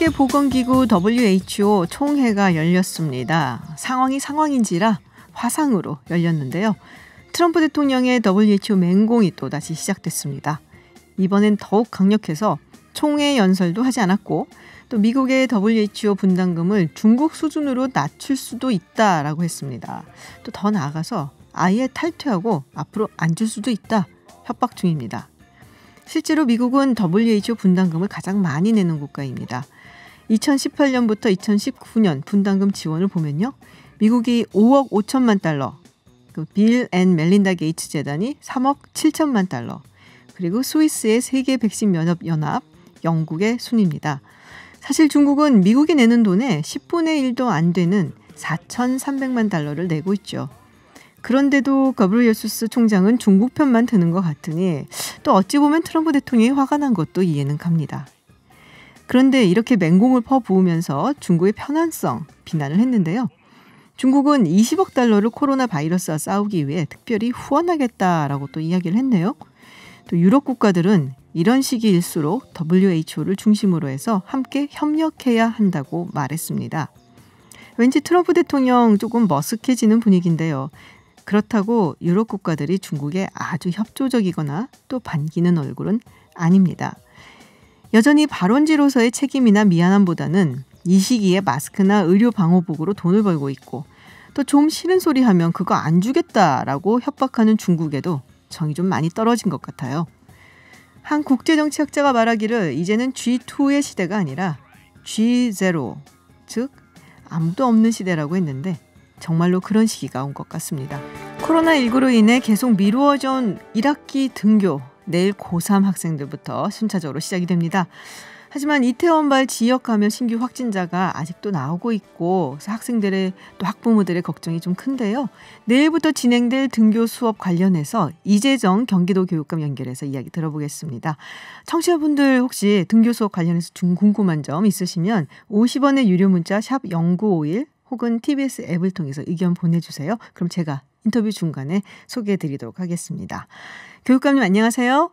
세계보건기구 WHO 총회가 열렸습니다. 상황이 상황인지라 화상으로 열렸는데요. 트럼프 대통령의 WHO 맹공이 또다시 시작됐습니다. 이번엔 더욱 강력해서 총회 연설도 하지 않았고 또 미국의 WHO 분담금을 중국 수준으로 낮출 수도 있다라고 했습니다. 또 더 나아가서 아예 탈퇴하고 앞으로 안 줄 수도 있다 협박 중입니다. 실제로 미국은 WHO 분담금을 가장 많이 내는 국가입니다. 2018년부터 2019년 분담금 지원을 보면요. 미국이 5억 5천만 달러, 빌 앤 멜린다 게이츠 재단이 3억 7천만 달러, 그리고 스위스의 세계 백신 면역 연합, 영국의 순입니다. 사실 중국은 미국이 내는 돈의 10분의 1도 안 되는 4,300만 달러를 내고 있죠. 그런데도 가브리엘수스 총장은 중국 편만 드는 것 같으니 또 어찌 보면 트럼프 대통령이 화가 난 것도 이해는 갑니다. 그런데 이렇게 맹공을 퍼부으면서 중국의 편안성 비난을 했는데요. 중국은 20억 달러를 코로나 바이러스와 싸우기 위해 특별히 후원하겠다라고 또 이야기를 했네요. 또 유럽 국가들은 이런 시기일수록 WHO를 중심으로 해서 함께 협력해야 한다고 말했습니다. 왠지 트럼프 대통령 조금 머쓱해지는 분위기인데요. 그렇다고 유럽 국가들이 중국에 아주 협조적이거나 또 반기는 얼굴은 아닙니다. 여전히 발원지로서의 책임이나 미안함보다는 이 시기에 마스크나 의료 방호복으로 돈을 벌고 있고 또 좀 싫은 소리 하면 그거 안 주겠다라고 협박하는 중국에도 정이 좀 많이 떨어진 것 같아요. 한 국제정치학자가 말하기를 이제는 G2의 시대가 아니라 G0, 즉 아무도 없는 시대라고 했는데 정말로 그런 시기가 온 것 같습니다. 코로나19로 인해 계속 미루어져 온 1학기 등교, 내일 고3 학생들부터 순차적으로 시작이 됩니다. 하지만 이태원발 지역 감염 신규 확진자가 아직도 나오고 있고 학생들의 또 학부모들의 걱정이 좀 큰데요. 내일부터 진행될 등교 수업 관련해서 이재정 경기도 교육감 연결해서 이야기 들어보겠습니다. 청취자분들 혹시 등교 수업 관련해서 좀 궁금한 점 있으시면 50원의 유료 문자 샵 0951 혹은 TBS 앱을 통해서 의견 보내주세요. 그럼 제가 인터뷰 중간에 소개해드리도록 하겠습니다. 교육감님 안녕하세요.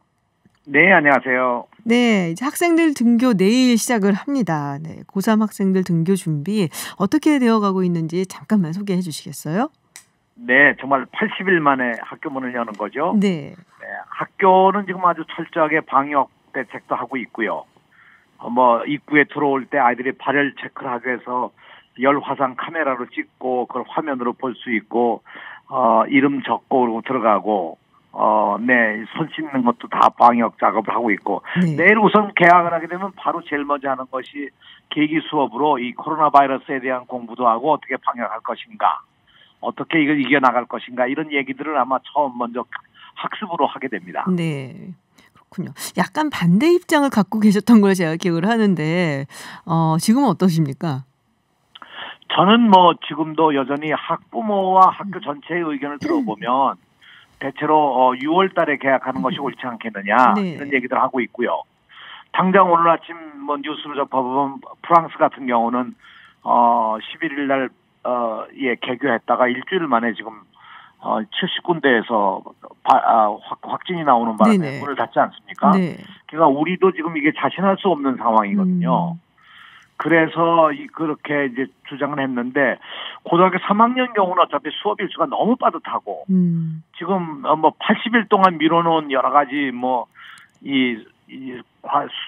네, 안녕하세요. 네, 이제 학생들 등교 내일 시작을 합니다. 네, 고3 학생들 등교 준비 어떻게 되어가고 있는지 잠깐만 소개해 주시겠어요? 네, 정말 80일 만에 학교 문을 여는 거죠. 네. 네, 학교는 지금 아주 철저하게 방역 대책도 하고 있고요. 입구에 들어올 때 아이들이 발열 체크를 하기 위해서 열 화상 카메라로 찍고 그걸 화면으로 볼 수 있고 이름 적고 그러고 들어가고 네, 손 씻는 것도 다 방역 작업을 하고 있고 네. 내일 우선 개학을 하게 되면 바로 제일 먼저 하는 것이 계기 수업으로 이 코로나 바이러스에 대한 공부도 하고 어떻게 방역할 것인가, 어떻게 이걸 이겨나갈 것인가 이런 얘기들을 아마 처음 먼저 학습으로 하게 됩니다. 네. 그렇군요. 약간 반대 입장을 갖고 계셨던 걸 제가 기억을 하는데 지금은 어떠십니까? 저는 지금도 여전히 학부모와 학교 전체의 의견을 들어보면 대체로 6월 달에 개학하는 것이 옳지 않겠느냐 네. 이런 얘기들 하고 있고요. 당장 오늘 아침 뉴스를 접해보면 프랑스 같은 경우는 11일 날 개교했다가 일주일 만에 지금 70군데에서 확진이 나오는 바람에 네네. 문을 닫지 않습니까? 네. 그러니까 우리도 지금 이게 자신할 수 없는 상황이거든요. 그래서 그렇게 이제 주장을 했는데 고등학교 3학년 경우는 어차피 수업 일수가 너무 빠듯하고 지금 80일 동안 미뤄놓은 여러 가지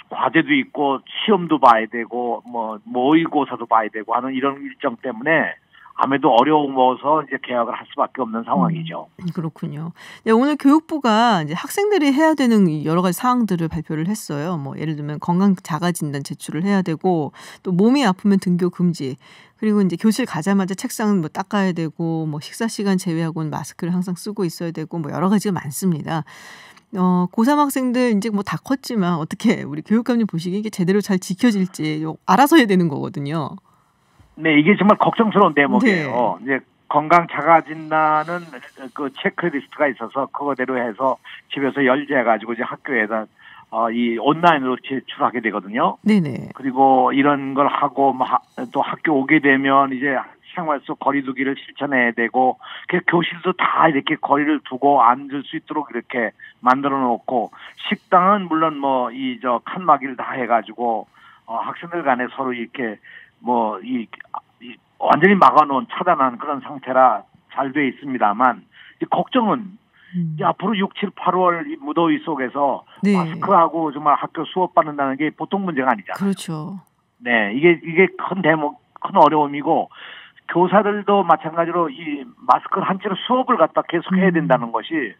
과제도 있고 시험도 봐야 되고 모의고사도 봐야 되고 하는 이런 일정 때문에 아무래도 어려워서 이제 개학을 할 수밖에 없는 상황이죠. 그렇군요. 네, 오늘 교육부가 이제 학생들이 해야 되는 여러 가지 사항들을 발표를 했어요. 예를 들면 건강 자가 진단 제출을 해야 되고 또 몸이 아프면 등교 금지. 그리고 이제 교실 가자마자 책상 닦아야 되고 식사 시간 제외하고는 마스크를 항상 쓰고 있어야 되고 여러 가지가 많습니다. 고3 학생들 이제 다 컸지만 어떻게 우리 교육감님 보시기에 이게 제대로 잘 지켜질지 알아서 해야 되는 거거든요. 네, 이게 정말 걱정스러운 대목이에요. 네. 이제 건강 자가 진단은 그 체크리스트가 있어서 그거대로 해서 집에서 열제해가지고 이제 학교에다 이 온라인으로 제출하게 되거든요. 네네. 그리고 이런 걸 하고 또 학교 오게 되면 이제 생활 속 거리두기를 실천해야 되고 교실도 다 이렇게 거리를 두고 앉을 수 있도록 이렇게 만들어 놓고 식당은 물론 칸막이를 다 해가지고 학생들 간에 서로 이렇게 뭐 완전히 막아놓은 차단한 그런 상태라 잘 돼 있습니다만 이 걱정은 이제 앞으로 6, 7, 8월 이 무더위 속에서 네. 마스크하고 정말 학교 수업 받는다는 게 보통 문제가 아니잖아요. 그렇죠. 네, 이게 큰 대목, 큰 어려움이고 교사들도 마찬가지로 이 마스크를 한 채로 수업을 갖다 계속 해야 된다는 것이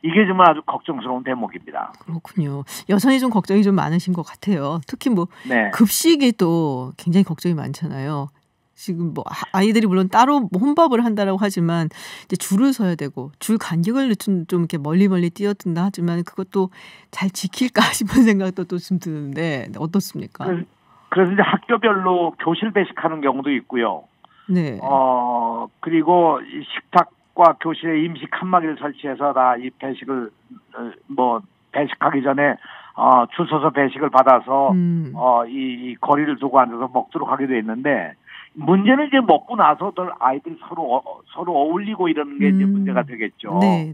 이게 정말 아주 걱정스러운 대목입니다. 그렇군요. 여전히 좀 걱정이 좀 많으신 것 같아요. 특히 뭐 네. 급식이 또 굉장히 걱정이 많잖아요. 지금 뭐 아이들이 물론 따로 뭐 혼밥을 한다라고 하지만 이제 줄을 서야 되고 줄 간격을 좀 이렇게 멀리 뛰어든다 하지만 그것도 잘 지킬까 싶은 생각도 또 좀 드는데 어떻습니까? 그래서 이제 학교별로 교실 배식하는 경우도 있고요. 네. 그리고 이 식탁과 교실에 임시 칸막이를 설치해서 다 이 배식을 배식하기 전에 줄 서서 배식을 받아서 이 거리를 두고 앉아서 먹도록 하게 돼 있는데 문제는 이제 먹고 나서들 아이들이 서로 어울리고 이러는 게 이제 문제가 되겠죠. 네.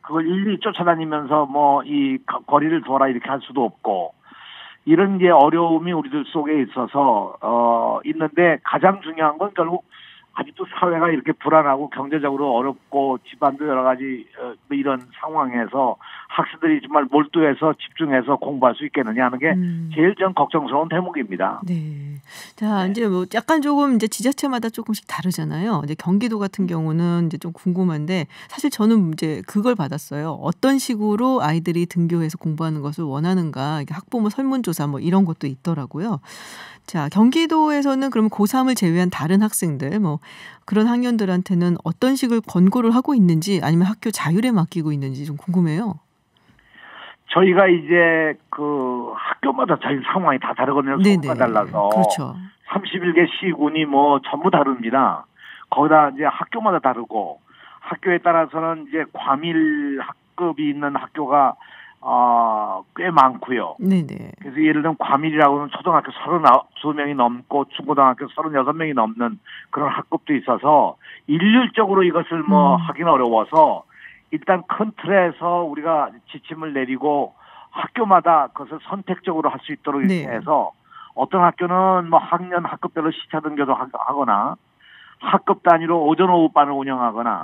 그걸 일일이 쫓아다니면서 뭐 이 거리를 둬라 이렇게 할 수도 없고 이런 게 어려움이 우리들 속에 있어서 있는데 가장 중요한 건 결국 아직도 사회가 이렇게 불안하고 경제적으로 어렵고 집안도 여러 가지 이런 상황에서 학생들이 정말 몰두해서 집중해서 공부할 수 있겠느냐 하는 게 제일 전 걱정스러운 대목입니다. 네. 자, 이제 뭐 약간 조금 이제 지자체마다 조금씩 다르잖아요. 이제 경기도 같은 경우는 이제 좀 궁금한데 사실 저는 이제 그걸 받았어요. 어떤 식으로 아이들이 등교해서 공부하는 것을 원하는가, 이게 학부모 설문조사 뭐 이런 것도 있더라고요. 자, 경기도에서는 그럼 고3을 제외한 다른 학생들 뭐 그런 학년들한테는 어떤 식을 권고를 하고 있는지 아니면 학교 자율에 맡기고 있는지 좀 궁금해요. 저희가 이제 그 학교마다 저희 상황이 다 다르거든요. 수가 달라서. 그렇죠. 31개 시군이 뭐 전부 다릅니다. 거기다 이제 학교마다 다르고 학교에 따라서는 이제 과밀 학급이 있는 학교가 꽤 많고요. 네네. 그래서 예를 들면 과밀이라고는 초등학교 32명이 넘고 중고등학교 36명이 넘는 그런 학급도 있어서 일률적으로 이것을 뭐 하기는 어려워서 일단 큰 틀에서 우리가 지침을 내리고 학교마다 그것을 선택적으로 할 수 있도록 이렇게 해서 어떤 학교는 뭐 학년 학급별로 시차 등교도 하거나 학급 단위로 오전 오후반을 운영하거나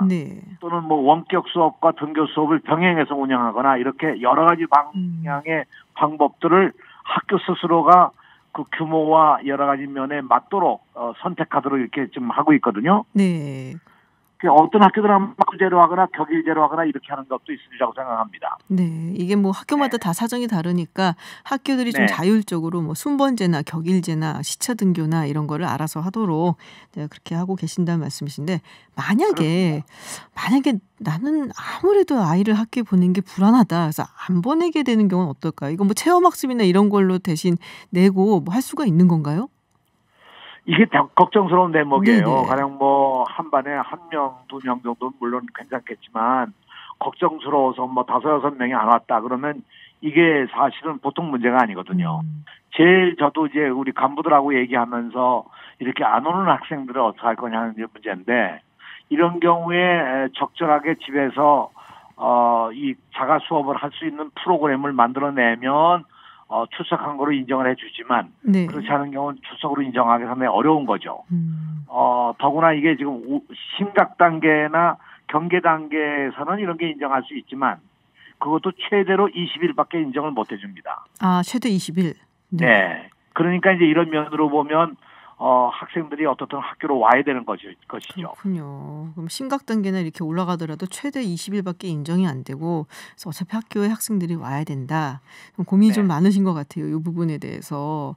또는 뭐 원격 수업과 등교 수업을 병행해서 운영하거나 이렇게 여러 가지 방향의 방법들을 학교 스스로가 그 규모와 여러 가지 면에 맞도록 선택하도록 이렇게 좀 하고 있거든요. 네. 어떤 학교들은 학구제로 하거나 격일제로 하거나 이렇게 하는 것도 있으리라고 생각합니다. 네, 이게 뭐 학교마다 다 사정이 다르니까 학교들이 좀 자율적으로 뭐 순번제나 격일제나 시차 등교나 이런 거를 알아서 하도록 그렇게 하고 계신다는 말씀이신데 만약에 나는 아무래도 아이를 학교에 보내는 게 불안하다. 그래서 안 보내게 되는 경우는 어떨까요? 이거 뭐 체험학습이나 이런 걸로 대신 내고 뭐 할 수가 있는 건가요? 이게 걱정스러운 대목이에요. 가령 뭐 한 반에 1명, 2명 정도는 물론 괜찮겠지만 걱정스러워서 뭐 5, 6명이 안 왔다 그러면 이게 사실은 보통 문제가 아니거든요. 제일 저도 이제 우리 간부들하고 얘기하면서 이렇게 안 오는 학생들을 어떻게 할 거냐는 문제인데 이런 경우에 적절하게 집에서 이 자가 수업을 할 수 있는 프로그램을 만들어내면 출석한 거로 인정을 해주지만 그렇지 않은 경우는 출석으로 인정하기 상당히 어려운 거죠. 더구나 이게 지금 심각 단계나 경계 단계에서는 이런 게 인정할 수 있지만 그것도 최대로 20일밖에 인정을 못 해줍니다. 아, 최대 20일? 네. 그러니까 이제 이런 면으로 보면 학생들이 어떻든 학교로 와야 되는 것이죠. 그렇군요. 그럼 심각 단계나 이렇게 올라가더라도 최대 20일밖에 인정이 안 되고 그래서 어차피 학교에 학생들이 와야 된다. 고민이 좀 많으신 것 같아요. 이 부분에 대해서.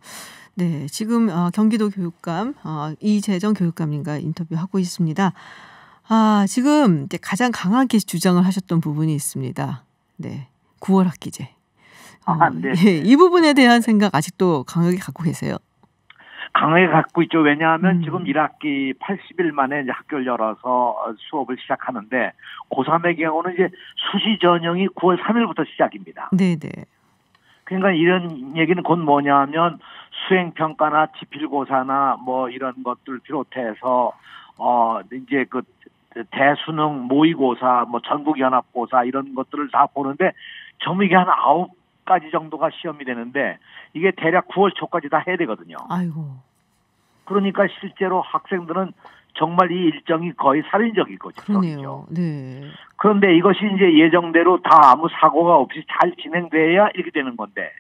네, 지금 경기도 교육감 이재정 교육감님과 인터뷰하고 있습니다. 지금 이제 가장 강하게 주장을 하셨던 부분이 있습니다. 네, 9월 학기제. 이 부분에 대한 생각 아직도 강하게 갖고 계세요? 강하게 갖고 있죠. 왜냐하면 지금 1학기 80일 만에 이제 학교를 열어서 수업을 시작하는데 고3의 경우는 이제 수시 전형이 9월 3일부터 시작입니다. 네네. 그러니까 이런 얘기는 곧 뭐냐면 수행평가나 지필고사나 뭐 이런 것들 비롯해서 이제 그 대수능 모의고사 뭐 전국연합고사 이런 것들을 다 보는데 전부 이게 한 10가지 정도가 시험이 되는데 이게 대략 9월 초까지 다 해야 되거든요. 아이고. 그러니까 실제로 학생들은 정말 이 일정이 거의 살인적이고 그러네요. 네. 그런데 이것이 이제 예정대로 다 아무 사고가 없이 잘 진행돼야 이렇게 되는 건데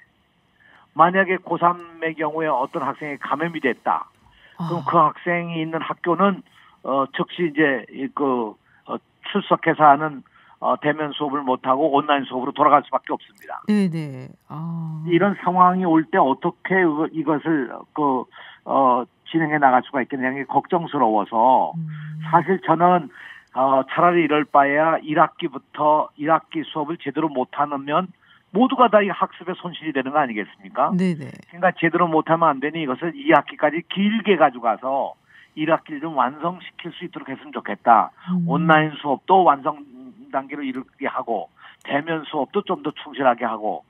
만약에 고3의 경우에 어떤 학생이 감염이 됐다. 그럼 그 학생이 있는 학교는 즉시 이제 출석해서 하는 대면 수업을 못하고 온라인 수업으로 돌아갈 수밖에 없습니다. 네네. 이런 상황이 올 때 어떻게 이것을 진행해 나갈 수가 있겠느냐 게 걱정스러워서 사실 저는 차라리 이럴 바에야 1학기부터 1학기 수업을 제대로 못하면 모두가 다 이 학습에 손실이 되는 거 아니겠습니까? 네네. 그러니까 제대로 못하면 안 되니 이것을 2학기까지 길게 가져가서 1학기를 좀 완성시킬 수 있도록 했으면 좋겠다. 온라인 수업도 완성 단계로 이르게 하고 대면 수업도 좀 더 충실하게 하고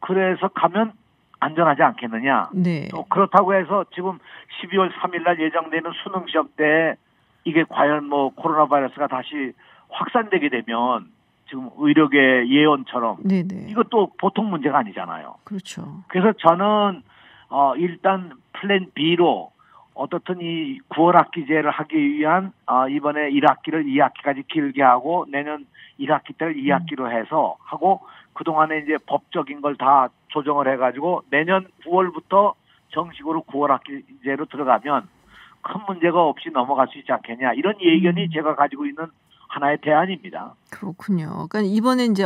그래서 가면 안전하지 않겠느냐. 네. 또 그렇다고 해서 지금 12월 3일 날 예정되는 수능 시험 때 이게 과연 코로나 바이러스가 다시 확산되게 되면 지금 의료계 예언처럼 네네. 이것도 보통 문제가 아니잖아요. 그렇죠. 그래서 저는 일단 플랜 B로 어떻든 이 9월 학기제를 하기 위한 이번에 1학기를 2학기까지 길게 하고 내년 1학기 때를 2학기로 해서 하고 그동안에 이제 법적인 걸 다 조정을 해가지고 내년 9월부터 정식으로 9월 학기제로 들어가면 큰 문제가 없이 넘어갈 수 있지 않겠냐 이런 예견이 제가 가지고 있는 하나의 대안입니다. 그렇군요. 그러니까 이번에 이제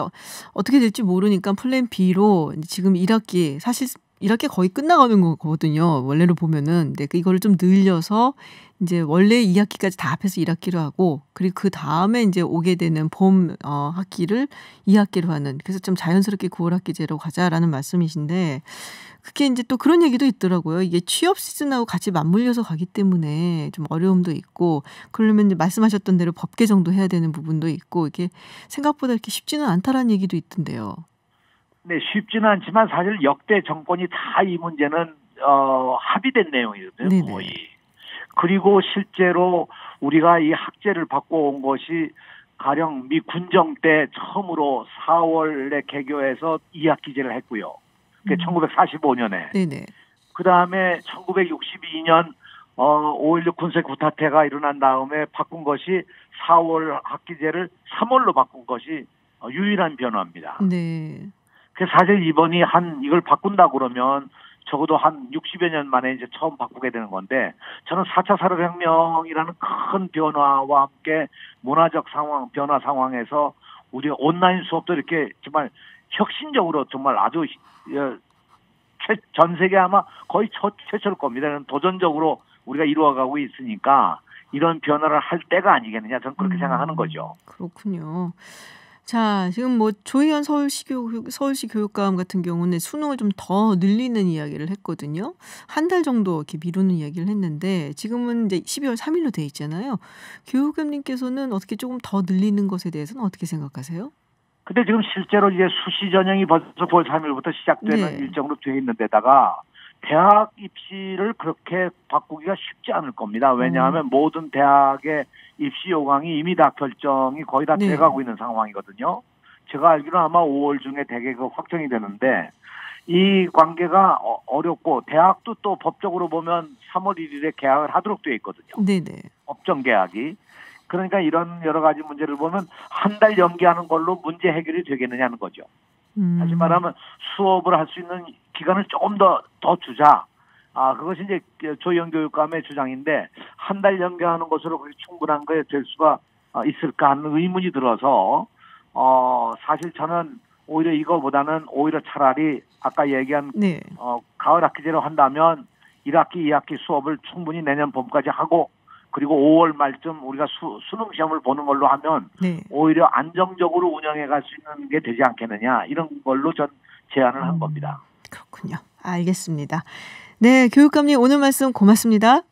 어떻게 될지 모르니까 플랜 B로 지금 1학기 사실 1학기 거의 끝나가는 거거든요. 원래로 보면은. 근데 이거를 좀 늘려서 이제 원래 2학기까지 다 합해서 1학기로 하고 그리고 그 다음에 이제 오게 되는 봄 학기를 2학기로 하는 그래서 좀 자연스럽게 9월 학기제로 가자라는 말씀이신데 그게 이제 또 그런 얘기도 있더라고요. 이게 취업 시즌하고 같이 맞물려서 가기 때문에 좀 어려움도 있고 그러면 이제 말씀하셨던 대로 법 개정도 해야 되는 부분도 있고 이게 생각보다 이렇게 쉽지는 않다라는 얘기도 있던데요. 네, 쉽지는 않지만 사실 역대 정권이 다 이 문제는 합의된 내용이거든요. 네네. 거의. 그리고 실제로 우리가 이 학제를 바꿔온 것이 가령 미 군정 때 처음으로 4월에 개교해서 2학기제를 했고요. 그게 1945년에. 네네. 그 다음에 1962년 5.16 군사 구타태가 일어난 다음에 바꾼 것이 4월 학기제를 3월로 바꾼 것이 유일한 변화입니다. 네. 그 사실 이번이 이걸 바꾼다 그러면 적어도 한 60여 년 만에 이제 처음 바꾸게 되는 건데 저는 4차 산업혁명이라는 큰 변화와 함께 문화적 변화 상황에서 우리 온라인 수업도 이렇게 정말 혁신적으로 정말 아주 전 세계 아마 거의 최초일 겁니다. 도전적으로 우리가 이루어가고 있으니까 이런 변화를 할 때가 아니겠느냐 저는 그렇게 생각하는 거죠. 그렇군요. 자, 지금 조희연 서울시 교육감 같은 경우는 수능을 좀 더 늘리는 이야기를 했거든요. 한 달 정도 이렇게 미루는 이야기를 했는데 지금은 이제 12월 3일로 돼 있잖아요. 교육감님께서는 어떻게 조금 더 늘리는 것에 대해서는 어떻게 생각하세요? 근데 지금 실제로 이제 수시 전형이 벌써 9월 3일부터 시작되는 일정으로 되어 있는 데다가 대학 입시를 그렇게 바꾸기가 쉽지 않을 겁니다. 왜냐하면 모든 대학의 입시 요강이 이미 다 결정이 거의 다 돼가고 있는 상황이거든요. 제가 알기로는 아마 5월 중에 대개 확정이 되는데 이 관계가 어렵고 대학도 또 법적으로 보면 3월 1일에 개학을 하도록 되어 있거든요. 네네. 법정 개학이. 그러니까 이런 여러 가지 문제를 보면 한 달 연기하는 걸로 문제 해결이 되겠느냐는 거죠. 다시 말하면 수업을 할 수 있는 기간을 조금 더 주자. 그것이 이제 조희연 교육감의 주장인데 한 달 연기하는 것으로 그렇게 충분한 거에 될 수가 있을까 하는 의문이 들어서 사실 저는 오히려 이거보다는 오히려 차라리 아까 얘기한 가을 학기제로 한다면 1학기, 2학기 수업을 충분히 내년 봄까지 하고 그리고 5월 말쯤 우리가 수능 시험을 보는 걸로 하면 오히려 안정적으로 운영해 갈 수 있는 게 되지 않겠느냐 이런 걸로 전 제안을 한 겁니다. 그렇군요. 알겠습니다. 네, 교육감님 오늘 말씀 고맙습니다.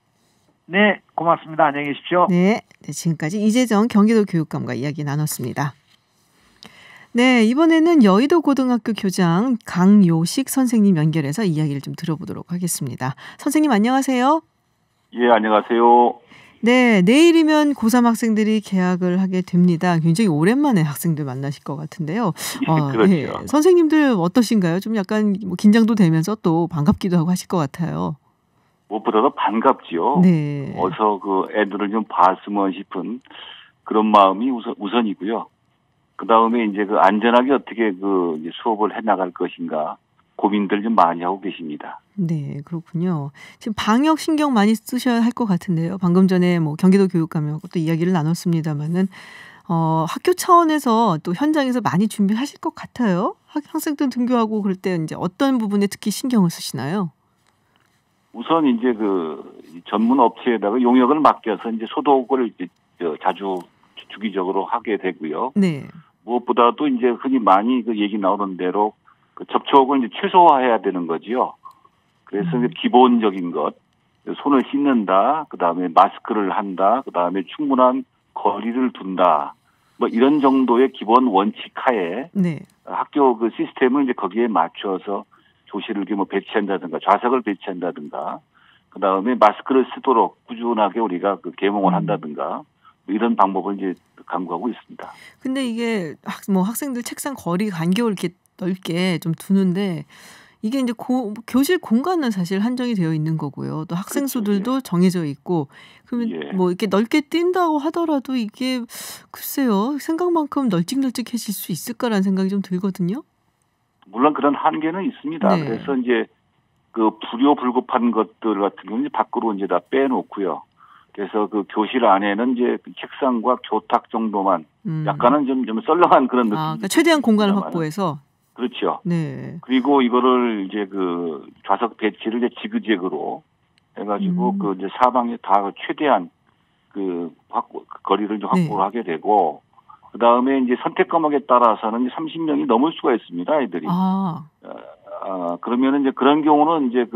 네, 고맙습니다. 안녕히 계십시오. 네, 지금까지 이재정 경기도 교육감과 이야기 나눴습니다. 네, 이번에는 여의도 고등학교 교장 강요식 선생님 연결해서 이야기를 좀 들어보도록 하겠습니다. 선생님 안녕하세요. 예, 안녕하세요. 네, 내일이면 고3 학생들이 개학을 하게 됩니다. 굉장히 오랜만에 학생들 만나실 것 같은데요. 그렇죠. 예, 선생님들 어떠신가요? 좀 약간 뭐 긴장도 되면서 또 반갑기도 하고 하실 것 같아요. 무엇보다도 반갑지요. 네. 어서 그 애들을 좀 봤으면 싶은 그런 마음이 우선이고요. 그 다음에 이제 그 안전하게 어떻게 그 이제 수업을 해 나갈 것인가 고민들 좀 많이 하고 계십니다. 네, 그렇군요. 지금 방역 신경 많이 쓰셔야 할 것 같은데요. 방금 전에 뭐 경기도 교육감하고 또 이야기를 나눴습니다마는 학교 차원에서 또 현장에서 많이 준비하실 것 같아요. 학생들 등교하고 그럴 때 이제 어떤 부분에 특히 신경을 쓰시나요? 우선 이제 그 전문 업체에다가 용역을 맡겨서 이제 소독을 이제 자주 주기적으로 하게 되고요. 네. 무엇보다도 이제 흔히 많이 그 얘기 나오는 대로 그 접촉을 이제 최소화해야 되는 거지요. 그래서 이제 기본적인 것, 손을 씻는다, 그 다음에 마스크를 한다, 그 다음에 충분한 거리를 둔다, 뭐 이런 정도의 기본 원칙 하에 네. 학교 그 시스템을 이제 거기에 맞춰서 조실을 뭐 배치한다든가 좌석을 배치한다든가, 그 다음에 마스크를 쓰도록 꾸준하게 우리가 그 계몽을 한다든가 뭐 이런 방법을 이제 강구하고 있습니다. 근데 이게 학생들 책상 거리 간격을 이렇게 넓게 좀 두는데 이게 이제 교실 공간은 사실 한정이 되어 있는 거고요. 또 학생 그렇죠. 수들도 정해져 있고 그러면 뭐 이렇게 넓게 뛴다고 하더라도 이게 글쎄요. 생각만큼 널찍널찍해질 수 있을까라는 생각이 좀 들거든요. 물론 그런 한계는 있습니다. 네. 그래서 이제 그 불효불급한 것들 같은 경우는 밖으로 이제 다 빼놓고요. 그래서 그 교실 안에는 이제 그 책상과 교탁 정도만 약간은 좀 썰렁한 그런 느낌이. 그러니까 최대한 공간을 있습니다만은. 확보해서. 그렇죠. 네. 그리고 이거를 이제 그 좌석 배치를 이제 지그재그로 해가지고 그 이제 사방에 다 최대한 그 거리를 좀 확보를 네. 하게 되고, 그 다음에 이제 선택 과목에 따라서는 30명이 넘을 수가 있습니다, 아이들이. 그러면은 이제 그런 경우는 이제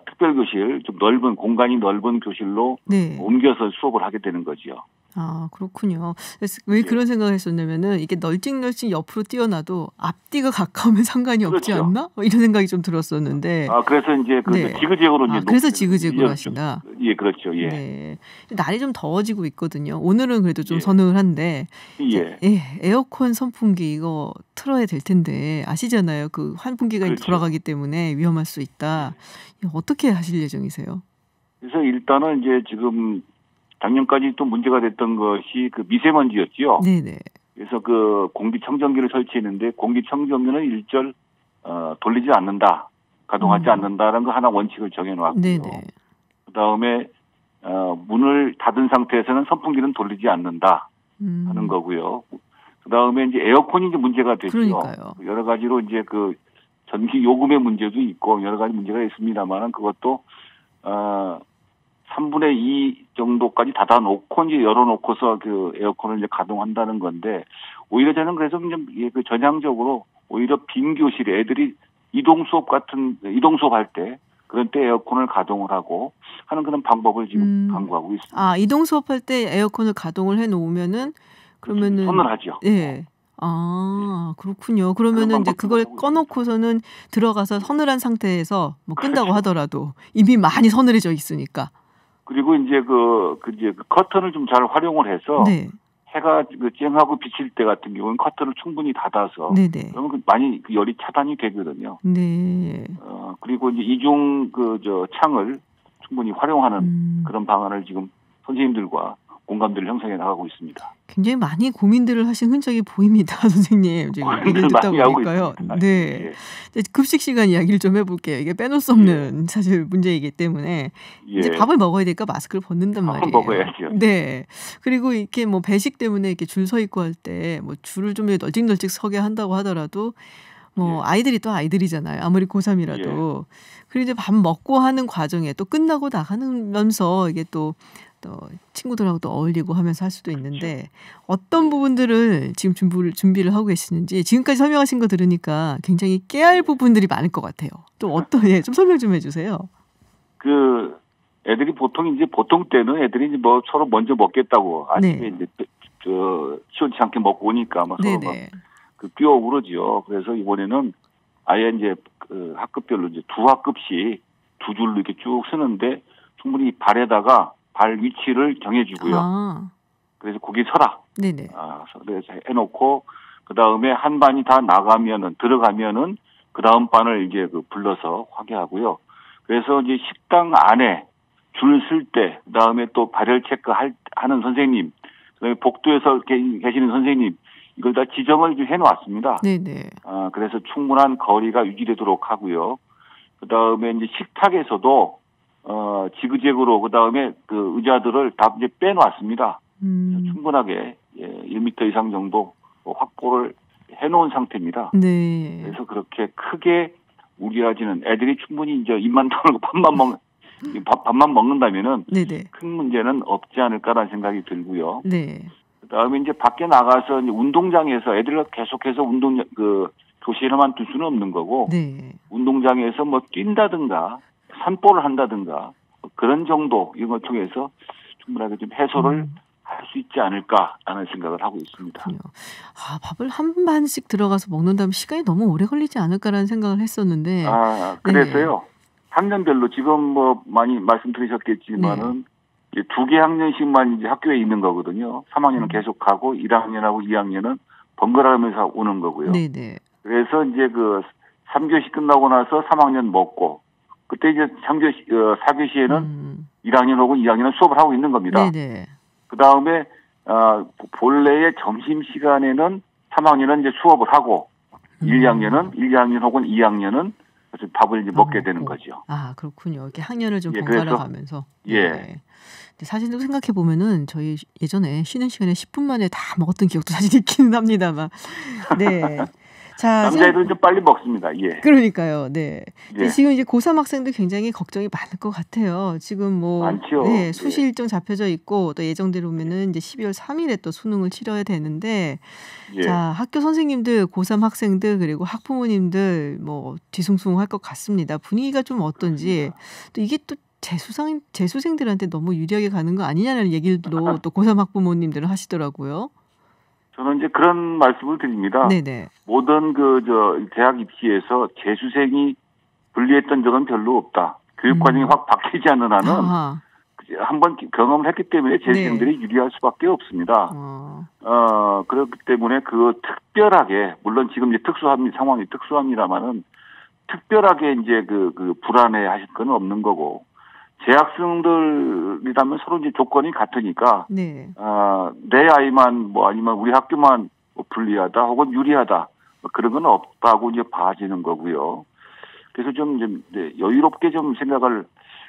특별교실, 좀 공간이 넓은 교실로 네. 옮겨서 수업을 하게 되는 거죠. 그렇군요. 그래서 왜 그런 생각을 했었냐면은 이게 널찍널찍 옆으로 뛰어나도 앞뒤가 가까우면 상관이 없지 그렇죠. 않나? 이런 생각이 좀 들었었는데. 그래서 이제 네. 지그재그로 이제 그래서 지그재그로 하신다. 예, 그렇죠. 예. 네. 날이 좀 더워지고 있거든요. 오늘은 그래도 좀 예. 서늘한데 예. 에어컨 선풍기 이거 틀어야 될 텐데 아시잖아요. 그 환풍기가 그렇죠. 돌아가기 때문에 위험할 수 있다. 이거 어떻게 하실 예정이세요? 그래서 일단은 이제 지금 작년까지 또 문제가 됐던 것이 그 미세먼지였지요. 네네. 그래서 그 공기청정기를 설치했는데 공기청정기는 일절 돌리지 않는다, 가동하지 않는다라는 거 하나 원칙을 정해놓았고요. 네네. 그 다음에 문을 닫은 상태에서는 선풍기는 돌리지 않는다 하는 거고요. 그 다음에 이제 에어컨이 이제 문제가 됐죠. 그러니까요. 여러 가지로 이제 그 전기 요금의 문제도 있고 여러 가지 문제가 있습니다만은 그것도 3분의 2 정도까지 닫아놓고 이제 열어놓고서 그 에어컨을 이제 가동한다는 건데, 오히려 저는 그래서 좀 그 전향적으로 오히려 빈 교실에 애들이 이동 수업할 때 그런 때 에어컨을 가동을 하고 하는 그런 방법을 지금 강구하고 있습니다. 이동 수업할 때 에어컨을 가동을 해 놓으면은 그러면은 서늘하죠. 예. 그렇군요. 그러면은 이제 그걸 꺼놓고서는 들어가서 서늘한 상태에서 뭐 끈다고 하더라도 이미 많이 서늘해져 있으니까. 그리고 이제 그 커튼을 좀 잘 활용을 해서 네. 해가 쨍하고 비칠 때 같은 경우는 커튼을 충분히 닫아서 네네. 그러면 많이 열이 차단이 되거든요. 네. 그리고 이제 이중 창을 충분히 활용하는 그런 방안을 지금 선생님들과 공감대를 형성해 나가고 있습니다. 굉장히 많이 고민들을 하신 흔적이 보입니다, 선생님. 지금 얘기를 듣다 보니까요. 네. 예. 급식 시간 이야기를 좀 해볼게요. 이게 빼놓을 수 없는 사실 문제이기 때문에 이제 밥을 먹어야 되니까 마스크를 벗는단 말이에요. 먹어야죠. 네. 그리고 이렇게 뭐 배식 때문에 이렇게 줄 서 있고 할 때 뭐 줄을 좀 널찍널찍 서게 한다고 하더라도 아이들이 또 아이들이잖아요. 아무리 고3이라도. 그리고 이제 밥 먹고 하는 과정에 또 끝나고 나가면서 이게 또 친구들하고 또 어울리고 하면서 할 수도 있는데 어떤 부분들을 지금 준비를 하고 계시는지 지금까지 설명하신 거 들으니까 굉장히 깨알 부분들이 많을 것 같아요. 또 좀 설명 좀 해주세요. 그 애들이 보통 때는 애들이 이제 뭐 서로 먼저 먹겠다고 아침에 이제 시원치 않게 먹고 오니까 막 서로 막 뛰어오르지요. 그래서 이번에는 아예 이제 그 학급별로 이제 두 학급씩 두 줄로 이렇게 쭉 쓰는데 충분히 발에다가 발 위치를 정해주고요. 그래서 거기 서라. 네네. 그래서 해놓고 그 다음에 한 반이 다 들어가면은 그 다음 반을 이제 불러서 확인하고요. 그래서 이제 식당 안에 줄 쓸 때, 그 다음에 또 발열 체크 하는 선생님, 그 다음에 복도에서 계시는 선생님, 이걸 다 지정을 해놓았습니다. 네네. 그래서 충분한 거리가 유지되도록 하고요. 그 다음에 이제 식탁에서도, 지그재그로 그 다음에 그 의자들을 다 이제 빼놓았습니다. 충분하게 1m 이상 정도 확보를 해놓은 상태입니다. 네. 그래서 그렇게 크게 우려하지는 애들이 충분히 이제 입만 다물고 밥만 먹는다면은 네네. 큰 문제는 없지 않을까라는 생각이 들고요. 네. 그다음에 이제 밖에 나가서 이제 운동장에서 애들을 계속해서 교실에만 둘 수는 없는 거고, 네. 운동장에서 뭐 뛴다든가 산보를 한다든가 그런 정도 이런 걸 통해서 충분하게 좀 해소를 할 수 있지 않을까라는 생각을 하고 있습니다. 그렇군요. 밥을 한 반씩 들어가서 먹는다면 시간이 너무 오래 걸리지 않을까라는 생각을 했었는데. 그래서요. 네. 학년별로 지금 뭐 많이 말씀드리셨겠지만은 이제 2개 학년씩만 이제 학교에 있는 거거든요. 3학년은 계속하고 1학년하고 2학년은 번갈아 가면서 오는 거고요. 네네. 그래서 이제 3교시 끝나고 나서 3학년 먹고 그때 이제 4교시에는 1학년하고 2학년은 수업을 하고 있는 겁니다. 네네. 그 다음에 본래의 점심 시간에는 3학년은 이제 수업을 하고 1학년 혹은 2학년은 밥을 이제 먹게 되는 거죠. 그렇군요. 이렇게 학년을 좀 번갈아 가면서. 예. 근데 사실 또 생각해 보면은 저희 예전에 쉬는 시간에 10분 만에 다 먹었던 기억도 사실 있기는 합니다만. 네. 자, 남자애들은 좀 빨리 먹습니다. 예. 그러니까요. 네. 예. 지금 이제 고3 학생들 굉장히 걱정이 많을 것 같아요. 지금 많죠. 네, 수시 일정 잡혀져 있고 또 예정대로 오면은 이제 12월 3일에 또 수능을 치러야 되는데, 자, 학교 선생님들, 고3 학생들 그리고 학부모님들 뭐 뒤숭숭할 것 같습니다. 분위기가 좀 어떤지, 또 이게 또 재수생들한테 너무 유리하게 가는 거 아니냐는 얘기도 또 고3 학부모님들은 하시더라고요. 저는 이제 그런 말씀을 드립니다. 네네. 모든 대학 입시에서 재수생이 불리했던 적은 별로 없다. 교육 과정이 확 바뀌지 않는 한은 한번 경험을 했기 때문에 재수생들이 유리할 수밖에 없습니다. 그렇기 때문에 특별하게, 물론 지금 이제 상황이 특수합니다만은 특별하게 이제 불안해 하실 건 없는 거고, 재학생들이라면 서로 이제 조건이 같으니까, 내 아이만 아니면 우리 학교만 불리하다 혹은 유리하다, 그런 건 없다고 이제 봐지는 거고요. 그래서 좀 여유롭게 좀 생각을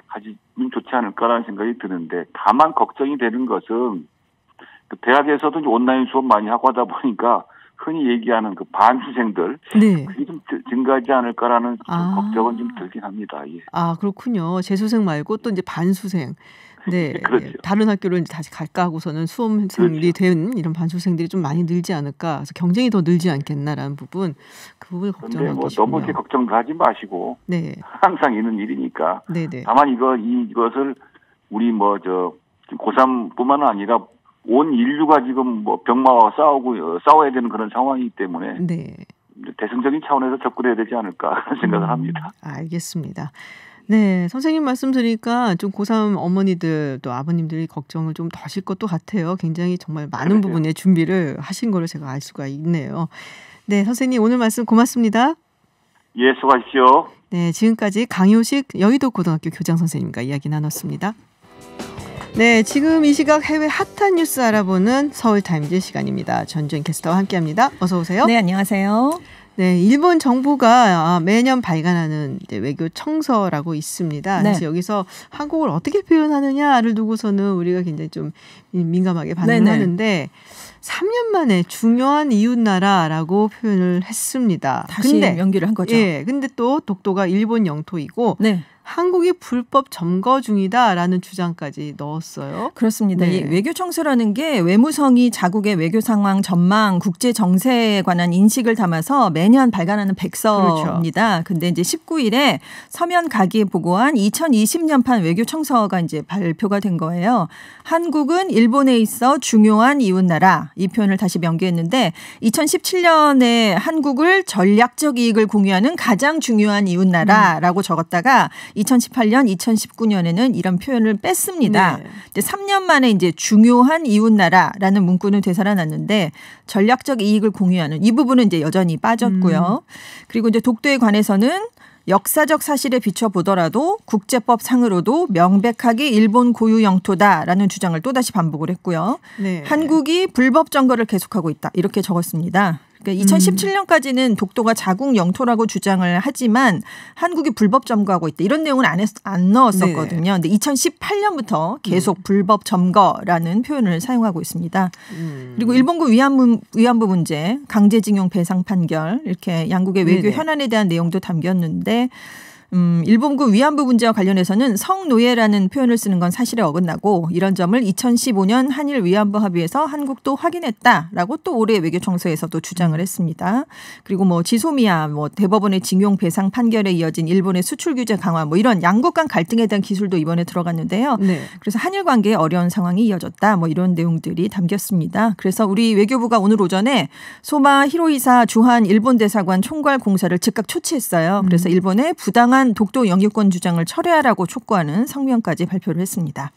가지면 좋지 않을까라는 생각이 드는데, 다만 걱정이 되는 것은 대학에서도 이제 온라인 수업 많이 하고 하다 보니까 흔히 얘기하는 반수생들, 그게 좀 증가하지 않을까라는 걱정은 좀 들긴 합니다. 예. 그렇군요. 재수생 말고 또 이제 반수생. 네. 그렇죠. 다른 학교를 이제 다시 갈까 하고서는 수험생들이 된 이런 반수생들이 좀 많이 늘지 않을까. 그래서 경쟁이 더 늘지 않겠나라는 부분, 그 부분을 걱정하고 계시군요. 너무 이렇게 걱정하지 마시고, 항상 있는 일이니까. 다만 이것을 우리 고3뿐만 아니라 온 인류가 지금 병마와 싸워야 되는 그런 상황이기 때문에 대승적인 차원에서 접근해야 되지 않을까 생각을 합니다. 알겠습니다. 네, 선생님 말씀 들으니까 좀 고3 어머니들 또 아버님들이 걱정을 좀 더 하실 것도 같아요. 굉장히 정말 많은 부분의 준비를 하신 거를 제가 알 수가 있네요. 네, 선생님 오늘 말씀 고맙습니다. 예, 수고하십시오. 네, 지금까지 강효식 여의도고등학교 교장 선생님과 이야기 나눴습니다. 네, 지금 이 시각 해외 핫한 뉴스 알아보는 서울타임즈 시간입니다. 전주인 캐스터와 함께합니다. 어서 오세요. 네, 안녕하세요. 네, 일본 정부가 매년 발간하는 이제 외교 청서라고 있습니다. 그래서 여기서 한국을 어떻게 표현하느냐를 두고서는 우리가 굉장히 좀 민감하게 반응을 하는데 3년 만에 중요한 이웃나라라고 표현을 했습니다. 다시 연기를 한 거죠. 예, 근데 또 독도가 일본 영토이고 한국이 불법 점거 중이다라는 주장까지 넣었어요. 그렇습니다. 이 외교 청소라는 게 외무성이 자국의 외교 상황, 전망, 국제 정세에 관한 인식을 담아서 매년 발간하는 백서입니다. 근데 이제 19일에 서면 각이 보고한 2020년판 외교 청서가 이제 발표가 된 거예요. 한국은 일본에 있어 중요한 이웃나라, 이 표현을 다시 명기했는데 2017년에 한국을 전략적 이익을 공유하는 가장 중요한 이웃나라라고 적었다가 2018년, 2019년에는 이런 표현을 뺐습니다. 네. 이제 3년 만에 이제 중요한 이웃나라라는 문구는 되살아났는데 전략적 이익을 공유하는 이 부분은 이제 여전히 빠졌고요. 그리고 이제 독도에 관해서는 역사적 사실에 비춰보더라도 국제법 상으로도 명백하게 일본 고유 영토다라는 주장을 또다시 반복을 했고요. 네. 한국이 불법 점거를 계속하고 있다. 이렇게 적었습니다. 그러니까 2017년까지는 독도가 자국 영토라고 주장을 하지만 한국이 불법 점거하고 있다. 이런 내용은 안 넣었었거든요. 근데 2018년부터 계속 불법 점거라는 표현을 사용하고 있습니다. 그리고 일본군 위안부 문제, 강제징용 배상 판결 이렇게 양국의 외교 현안에 대한 내용도 담겼는데 일본군 위안부 문제와 관련해서는 성노예라는 표현을 쓰는 건 사실에 어긋나고 이런 점을 2015년 한일 위안부 합의에서 한국도 확인했다라고 또 올해 외교청서에서도 주장을 했습니다. 그리고 뭐 지소미아, 뭐 대법원의 징용 배상 판결에 이어진 일본의 수출 규제 강화, 뭐 이런 양국 간 갈등에 대한 기술도 이번에 들어갔는데요. 네. 그래서 한일 관계에 어려운 상황이 이어졌다, 뭐 이런 내용들이 담겼습니다. 그래서 우리 외교부가 오늘 오전에 소마 히로이사 주한 일본 대사관 총괄 공사를 즉각 조치했어요. 그래서 일본의 부당한 독도 영유권 주장을 철회하라고 촉구하는 성명까지 발표를 했습니다.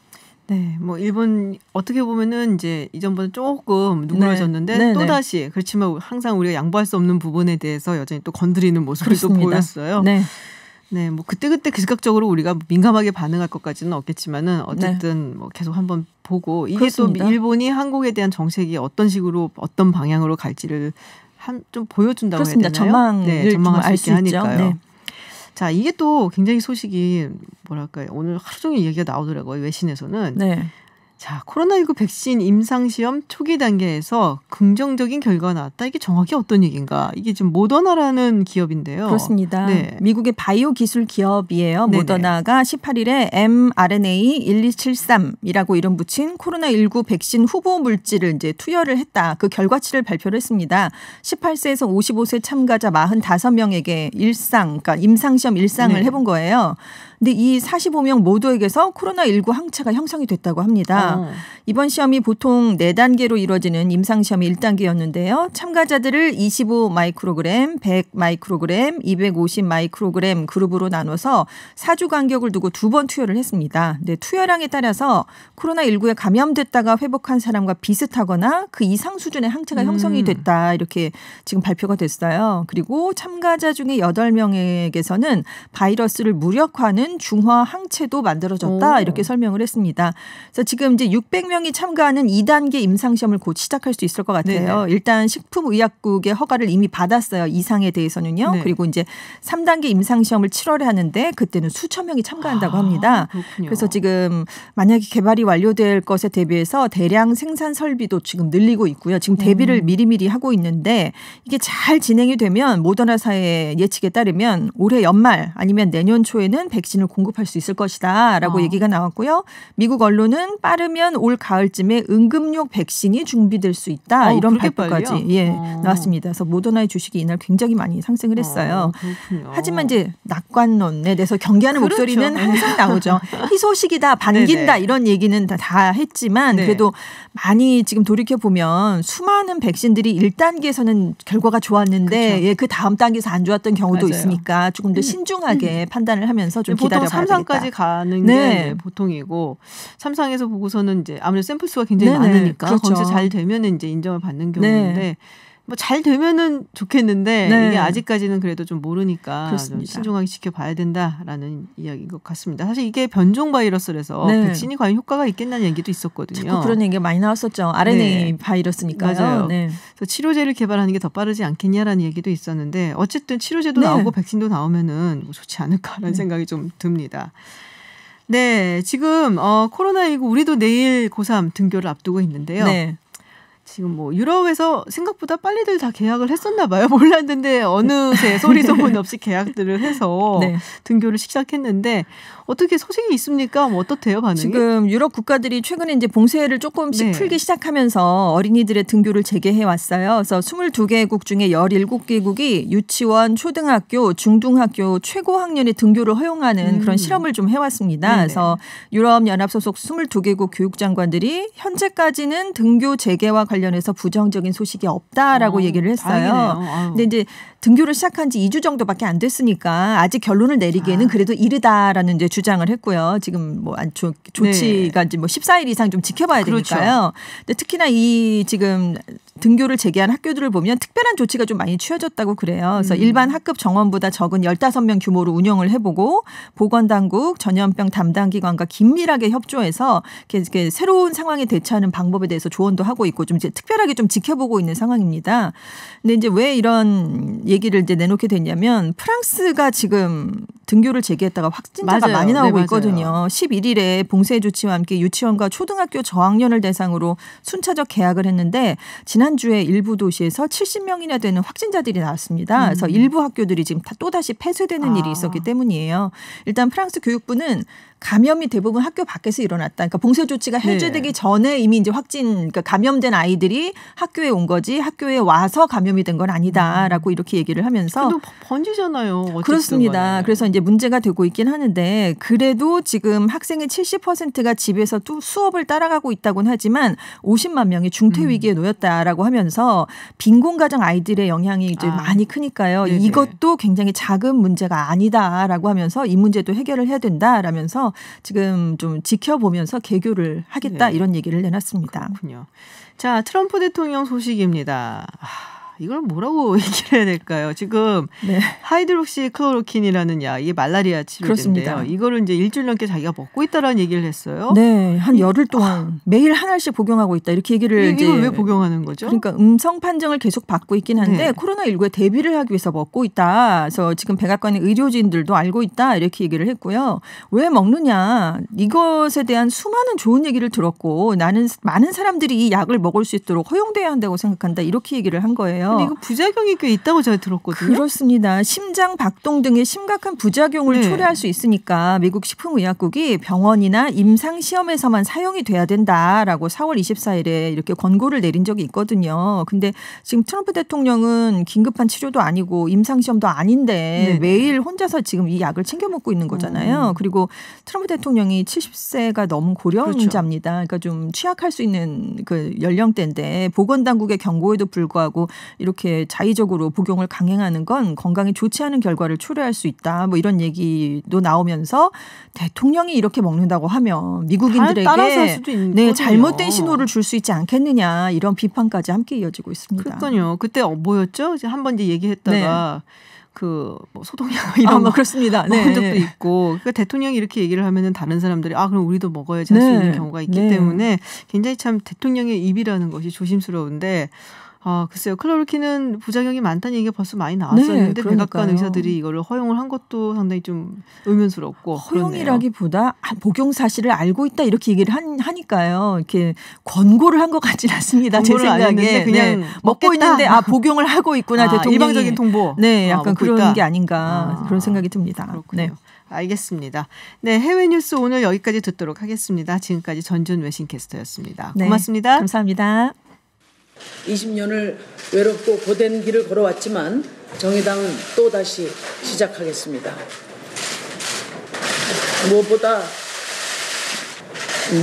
네, 뭐 일본 어떻게 보면은 이제 이전보다 조금 누그러졌는데 네. 또 다시 그렇지만 항상 우리가 양보할 수 없는 부분에 대해서 여전히 또 건드리는 모습을 또 보였어요. 네. 네, 뭐 그때 즉각적으로 우리가 민감하게 반응할 것까지는 없겠지만은 어쨌든 뭐 계속 한번 보고 이게 그렇습니다. 또 일본이 한국에 대한 정책이 어떤 식으로 어떤 방향으로 갈지를 좀 보여준다고 해야 되나요? 전망할 수 있게 하니까요. 네. 자, 이게 또 굉장히 소식이 뭐랄까요. 오늘 하루 종일 얘기가 나오더라고요. 외신에서는. 네. 자, 코로나19 백신 임상시험 초기 단계에서 긍정적인 결과가 나왔다. 이게 정확히 어떤 얘기인가? 이게 지금 모더나라는 기업인데요. 그렇습니다. 네. 미국의 바이오 기술 기업이에요. 네네. 모더나가 18일에 mRNA-1273이라고 이름 붙인 코로나19 백신 후보 물질을 이제 투여를 했다. 그 결과치를 발표를 했습니다. 18세에서 55세 참가자 45명에게 그러니까 임상시험 일상을 네. 해본 거예요. 근데 이 45명 모두에게서 코로나19 항체가 형성이 됐다고 합니다. 이번 시험이 보통 4단계로 이루어지는 임상시험이 1단계였는데요. 참가자들을 25 마이크로그램, 100 마이크로그램, 250 마이크로그램 그룹으로 나눠서 4주 간격을 두고 2번 투여를 했습니다. 근데 투여량에 따라서 코로나19에 감염됐다가 회복한 사람과 비슷하거나 그 이상 수준의 항체가 형성이 됐다. 이렇게 지금 발표가 됐어요. 그리고 참가자 중에 8명에게서는 바이러스를 무력화하는 중화 항체도 만들어졌다. 이렇게 설명을 했습니다. 그래서 지금 이제 600명이 참가하는 2단계 임상시험을 곧 시작할 수 있을 것 같아요. 네네. 일단 식품의약국의 허가를 이미 받았어요. 이상에 대해서는요. 네. 그리고 이제 3단계 임상시험을 7월에 하는데 그때는 수천 명이 참가한다고 합니다. 그렇군요. 그래서 지금 만약에 개발이 완료될 것에 대비해서 대량 생산 설비도 지금 늘리고 있고요. 지금 대비를 미리미리 하고 있는데 이게 잘 진행이 되면 모더나사의 예측에 따르면 올해 연말 아니면 내년 초에는 백신을 공급할 수 있을 것이다라고 얘기가 나왔고요. 미국 언론은 빠르면 올 가을쯤에 응급용 백신이 준비될 수 있다. 이런 발표까지 나왔습니다. 그래서 모더나의 주식이 이날 굉장히 많이 상승을 했어요. 하지만 이제 낙관론에 대해서 경계하는 그렇죠. 목소리는 항상 나오죠. 희소식이다, 반긴다 이런 얘기는 다 했지만 그래도 많이 지금 돌이켜보면 수많은 백신들이 1단계에서는 결과가 좋았는데 그 다음 단계에서 안 좋았던 경우도 있으니까 조금 더 신중하게 판단을 하면서 좀 기다려봐야 되겠다. 보통 3상까지 가는 게 보통이고 3상에서 보고서는 이제 아무래도 샘플 수가 굉장히 많으니까 그렇죠. 거기서 잘 되면은 이제 인정을 받는 경우인데 뭐 잘 되면은 좋겠는데 이게 아직까지는 그래도 좀 모르니까 좀 신중하게 지켜봐야 된다라는 이야기인 것 같습니다. 사실 이게 변종 바이러스라서 백신이 과연 효과가 있겠다는 얘기도 있었거든요. 자꾸 그런 얘기가 많이 나왔었죠. RNA 바이러스니까요. 맞아요. 그래서 치료제를 개발하는 게 더 빠르지 않겠냐라는 얘기도 있었는데 어쨌든 치료제도 나오고 백신도 나오면은 뭐 좋지 않을까라는 생각이 좀 듭니다. 네, 지금 코로나19 우리도 내일 고3 등교를 앞두고 있는데요. 지금 뭐 유럽에서 생각보다 빨리들 다 계약을 했었나 봐요. 몰랐는데 어느새 소리 소문 없이 계약들을 해서 등교를 시작했는데 어떻게 소식이 있습니까? 뭐 어떻대요, 반응이? 지금 유럽 국가들이 최근에 이제 봉쇄를 조금씩 풀기 시작하면서 어린이들의 등교를 재개해 왔어요. 그래서 22개국 중에 17개국이 유치원, 초등학교, 중등학교 최고 학년의 등교를 허용하는 그런 실험을 좀 해왔습니다. 그래서 유럽연합 소속 22개국 교육장관들이 현재까지는 등교 재개와 관련해서 부정적인 소식이 없다라고 얘기를 했어요. 근데 이제 등교를 시작한 지 2주 정도밖에 안 됐으니까 아직 결론을 내리기에는 그래도 이르다라는 이제 주장을 했고요. 지금 뭐 조치가 이제 뭐 14일 이상 좀 지켜봐야 되니까요. 근데 특히나 이 지금 등교를 재개한 학교들을 보면 특별한 조치가 좀 많이 취해졌다고 그래요. 그래서 일반 학급 정원보다 적은 15명 규모로 운영을 해보고 보건당국, 전염병 담당 기관과 긴밀하게 협조해서 이렇게 새로운 상황에 대처하는 방법에 대해서 조언도 하고 있고 좀 이제 특별하게 좀 지켜보고 있는 상황입니다. 근데 이제 왜 이런 얘기를 이제 내놓게 됐냐면 프랑스가 지금 등교를 재개했다가 확진자가 많이 나오고 있거든요. 11일에 봉쇄 조치와 함께 유치원과 초등학교 저학년을 대상으로 순차적 개학을 했는데 지난주에 일부 도시에서 70명이나 되는 확진자들이 나왔습니다. 그래서 일부 학교들이 지금 또다시 폐쇄되는 일이 있었기 때문이에요. 일단 프랑스 교육부는 감염이 대부분 학교 밖에서 일어났다. 그러니까 봉쇄 조치가 해제되기 전에 이미 이제 그러니까 감염된 아이들이 학교에 온 거지 학교에 와서 감염이 된 건 아니다라고 이렇게 얘기를 하면서. 그래도 번지잖아요. 그렇습니다. 간에. 그래서 이제 문제가 되고 있긴 하는데 그래도 지금 학생의 70%가 집에서 또 수업을 따라가고 있다고는 하지만 50만 명이 중퇴 위기에 놓였다라고 하면서 빈곤 가정 아이들의 영향이 이제 많이 크니까요. 네네. 이것도 굉장히 작은 문제가 아니다라고 하면서 이 문제도 해결을 해야 된다라면서 지금 좀 지켜보면서 개교를 하겠다 이런 얘기를 내놨습니다. 그렇군요. 자, 트럼프 대통령 소식입니다. 이걸 뭐라고 얘기를 해야 될까요? 지금 하이드록시 클로로킨이라는 약, 이게 말라리아 치료제인데요. 이거를 이제 일주일 넘게 자기가 먹고 있다라는 얘기를 했어요. 네, 한 열흘 동안 매일 한 알씩 복용하고 있다 이렇게 얘기를 이걸 왜 복용하는 거죠? 그러니까 음성 판정을 계속 받고 있긴 한데 코로나19에 대비를 하기 위해서 먹고 있다. 그래서 지금 백악관의 의료진들도 알고 있다 이렇게 얘기를 했고요. 왜 먹느냐? 이것에 대한 수많은 좋은 얘기를 들었고 나는 많은 사람들이 이 약을 먹을 수 있도록 허용돼야 한다고 생각한다 이렇게 얘기를 한 거예요. 근데 이거 부작용이 꽤 있다고 제가 들었거든요. 그렇습니다. 심장 박동 등의 심각한 부작용을 초래할 수 있으니까 미국 식품의약국이 병원이나 임상시험에서만 사용이 돼야 된다라고 4월 24일에 이렇게 권고를 내린 적이 있거든요. 근데 지금 트럼프 대통령은 긴급한 치료도 아니고 임상시험도 아닌데 매일 혼자서 지금 이 약을 챙겨 먹고 있는 거잖아요. 그리고 트럼프 대통령이 70세가 넘은 고령자입니다. 그러니까 좀 취약할 수 있는 그 연령대인데 보건당국의 경고에도 불구하고 이렇게 자의적으로 복용을 강행하는 건 건강에 좋지 않은 결과를 초래할 수 있다. 뭐 이런 얘기도 나오면서 대통령이 이렇게 먹는다고 하면 미국인들에게 잘못된 신호를 줄 수 있지 않겠느냐 이런 비판까지 함께 이어지고 있습니다. 그러니까요. 그때 뭐였죠? 한번 이제 얘기했다가 뭐 소독약 이런 거 그렇습니다. 먹은 적도 있고 그러니까 대통령이 이렇게 얘기를 하면은 다른 사람들이 그럼 우리도 먹어야지 할 수 있는 경우가 있기 때문에 굉장히 참 대통령의 입이라는 것이 조심스러운데 글쎄요. 클로로킨은 부작용이 많다는 얘기가 벌써 많이 나왔었는데 백악관 의사들이 이거를 허용을 한 것도 상당히 좀 의문스럽고 허용이라기보다 복용 사실을 알고 있다 이렇게 얘기를 하니까요. 이렇게 권고를 한 것 같지는 않습니다. 제 생각에 그냥 먹고 있는데 복용을 하고 있구나 대통령이. 일방적인 통보. 약간 그런 있다. 게 아닌가 그런 생각이 듭니다. 그렇군요. 알겠습니다. 네, 해외 뉴스 오늘 여기까지 듣도록 하겠습니다. 지금까지 전준 외신캐스터였습니다. 고맙습니다. 감사합니다. 20년을 외롭고 고된 길을 걸어왔지만 정의당은 또다시 시작하겠습니다. 무엇보다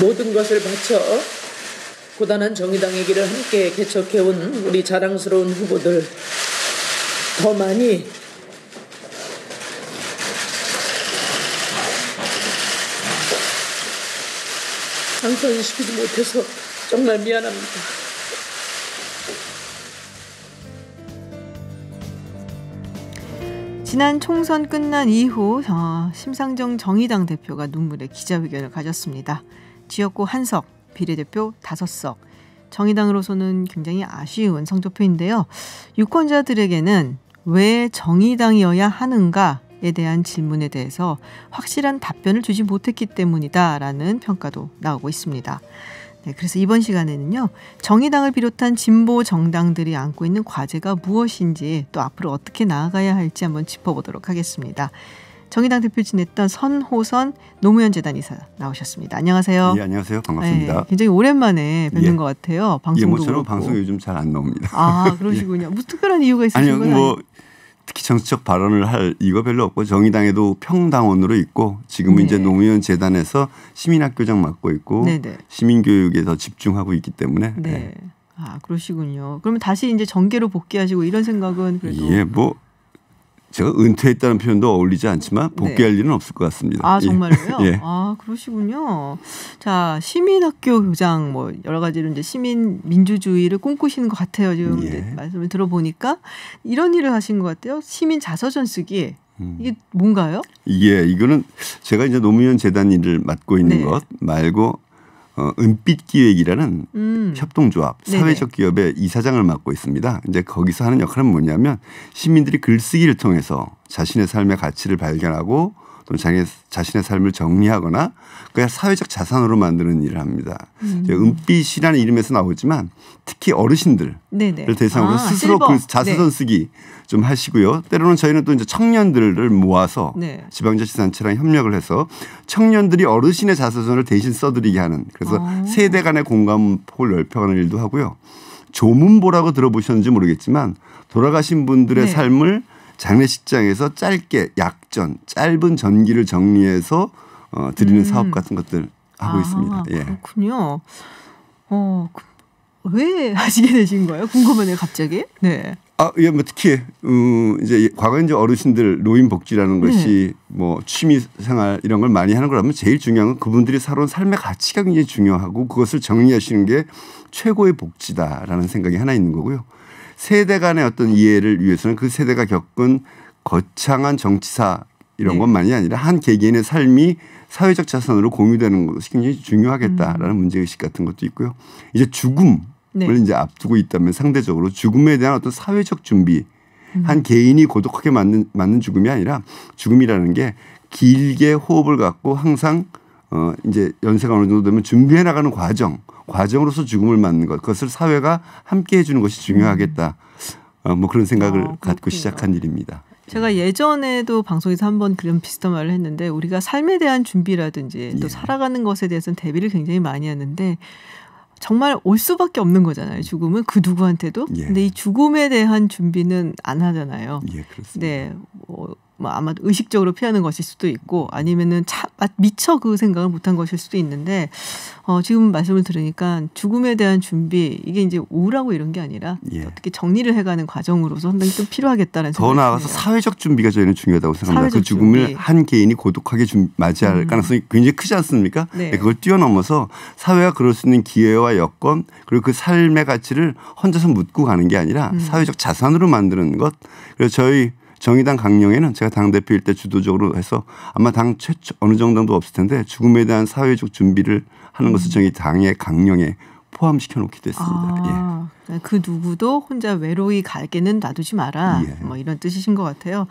모든 것을 바쳐 고단한 정의당의 길을 함께 개척해온 우리 자랑스러운 후보들 더 많이 당선시키지 못해서 정말 미안합니다. 지난 총선 끝난 이후 심상정 정의당 대표가 눈물의 기자회견을 가졌습니다. 지역구 한석, 비례대표 5석. 정의당으로서는 굉장히 아쉬운 성적표인데요. 유권자들에게는 왜 정의당이어야 하는가에 대한 질문에 대해서 확실한 답변을 주지 못했기 때문이다라는 평가도 나오고 있습니다. 네, 그래서 이번 시간에는요. 정의당을 비롯한 진보 정당들이 안고 있는 과제가 무엇인지 또 앞으로 어떻게 나아가야 할지 한번 짚어보도록 하겠습니다. 정의당 대표 지냈던 선호선 노무현 재단 이사 나오셨습니다. 안녕하세요. 예, 안녕하세요. 반갑습니다. 네, 굉장히 오랜만에 뵙는 것 같아요. 방송도 모처럼 그렇고. 방송 요즘 잘 안 나옵니다. 그러시군요. 무슨 특별한 이유가 있으신 거예요? 아니요. 특히 정치적 발언을 할 이유가 별로 없고 정의당에도 평당원으로 있고 지금은 이제 노무현 재단에서 시민학교장 맡고 있고 시민교육에 더 집중하고 있기 때문에. 그러시군요. 그러면 다시 이제 정계로 복귀하시고 이런 생각은 그래도 제가 은퇴했다는 표현도 어울리지 않지만 복귀할 일은 없을 것 같습니다. 아 정말로요? 예. 아 그러시군요. 자 시민학교 교장 뭐 여러 가지로 이제 시민 민주주의를 꿈꾸시는 것 같아요. 지금 이제 말씀을 들어보니까 이런 일을 하신 것 같아요. 시민 자서전 쓰기. 이게 뭔가요? 이거는 제가 이제 노무현 재단 일을 맡고 있는 것 말고 은빛 기획이라는 협동조합 사회적 기업의 이사장을 맡고 있습니다. 이제 거기서 하는 역할은 뭐냐면 시민들이 글쓰기를 통해서 자신의 삶의 가치를 발견하고 또 자신의 삶을 정리하거나 그냥 사회적 자산으로 만드는 일을 합니다. 은빛이라는 이름에서 나오지만 특히 어르신들을 대상으로 스스로 그 자서전 쓰기 좀 하시고요. 때로는 저희는 또 이제 청년들을 모아서 지방자치단체랑 협력을 해서 청년들이 어르신의 자서전을 대신 써드리게 하는 그래서 세대 간의 공감폭을 넓혀가는 일도 하고요. 조문보라고 들어보셨는지 모르겠지만 돌아가신 분들의 삶을 장례식장에서 짧게 약전, 짧은 전기를 정리해서 드리는 사업 같은 것들 하고 있습니다. 예. 그렇군요. 왜 하시게 되신 거예요? 궁금하네요, 갑자기. 네. 예, 뭐 특히 이제 과거에 이제 어르신들 노인 복지라는 것이 뭐 취미 생활 이런 걸 많이 하는 거라면 제일 중요한 건 그분들이 살아온 삶의 가치가 굉장히 중요하고 그것을 정리하시는 게 최고의 복지다라는 생각이 하나 있는 거고요. 세대 간의 어떤 이해를 위해서는 그 세대가 겪은 거창한 정치사 이런 것만이 아니라 한 개개인의 삶이 사회적 자산으로 공유되는 것이 굉장히 중요하겠다라는 문제의식 같은 것도 있고요. 이제 죽음을 이제 앞두고 있다면 상대적으로 죽음에 대한 어떤 사회적 준비 한 개인이 고독하게 맞는 죽음이 아니라 죽음이라는 게 길게 호흡을 갖고 항상 이제 연세가 어느 정도 되면 준비해 나가는 과정으로서 죽음을 맞는 것 그것을 사회가 함께 해주는 것이 중요하겠다. 뭐 그런 생각을 갖고 시작한 일입니다. 제가 예전에도 방송에서 한번 그런 비슷한 말을 했는데 우리가 삶에 대한 준비라든지 또 살아가는 것에 대해서는 대비를 굉장히 많이 하는데 정말 올 수밖에 없는 거잖아요. 죽음은 그 누구한테도. 근데 이 죽음에 대한 준비는 안 하잖아요. 예, 그렇습니다. 네. 뭐 아마 의식적으로 피하는 것일 수도 있고 아니면은 미처 그 생각을 못한 것일 수도 있는데 지금 말씀을 들으니까 죽음에 대한 준비 이게 이제 우울하고 이런 게 아니라 어떻게 정리를 해가는 과정으로서 상당히 좀 필요하겠다는 생각이 더 나아가서 드네요. 사회적 준비가 저희는 중요하다고 생각합니다. 그 죽음을 준비. 한 개인이 고독하게 맞이할 가능성이 굉장히 크지 않습니까? 그걸 뛰어넘어서 사회가 그럴 수 있는 기회와 여건 그리고 그 삶의 가치를 혼자서 묻고 가는 게 아니라 사회적 자산으로 만드는 것. 그래서 저희 정의당 강령에는 제가 당대표일 때 주도적으로 해서 아마 당 최초 어느 정도도 없을 텐데 죽음에 대한 사회적 준비를 하는 것을 저희 당의 강령에 포함시켜 놓기도 했습니다. 그 누구도 혼자 외로이 가게는 놔두지 마라. 뭐 이런 뜻이신 것 같아요.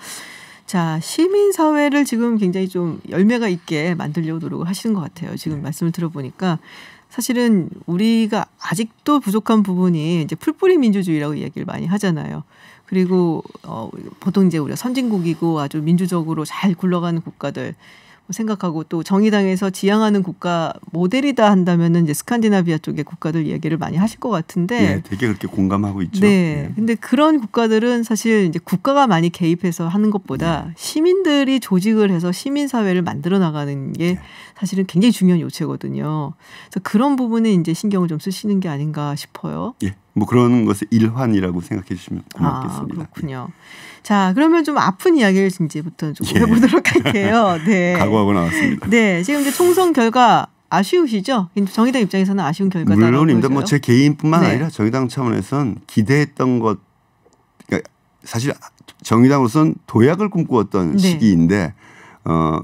자, 시민사회를 지금 굉장히 좀 열매가 있게 만들려고 노력을 하시는 것 같아요. 지금 말씀을 들어보니까 사실은 우리가 아직도 부족한 부분이 이제 풀뿌리 민주주의라고 이야기를 많이 하잖아요. 그리고 보통 이제 우리가 선진국이고 아주 민주적으로 잘 굴러가는 국가들 생각하고 또 정의당에서 지향하는 국가 모델이다 한다면은 이제 스칸디나비아 쪽의 국가들 얘기를 많이 하실 것 같은데, 되게 그렇게 공감하고 있죠. 근데 그런 국가들은 사실 이제 국가가 많이 개입해서 하는 것보다 시민들이 조직을 해서 시민 사회를 만들어 나가는 게 사실은 굉장히 중요한 요체거든요. 그래서 그런 부분에 이제 신경을 좀 쓰시는 게 아닌가 싶어요. 뭐 그런 것의 일환이라고 생각해 주시면 고맙겠습니다. 그렇군요. 자, 그러면 좀 아픈 이야기를 이제부터 좀 해보도록 할게요. 각오하고 나왔습니다. 지금 이제 총선 결과 아쉬우시죠? 정의당 입장에서는 아쉬운 결과다. 물론입니다. 뭐 제 개인뿐만 아니라 정의당 차원에서는 기대했던 것, 그러니까 사실 정의당으로서는 도약을 꿈꾸었던 시기인데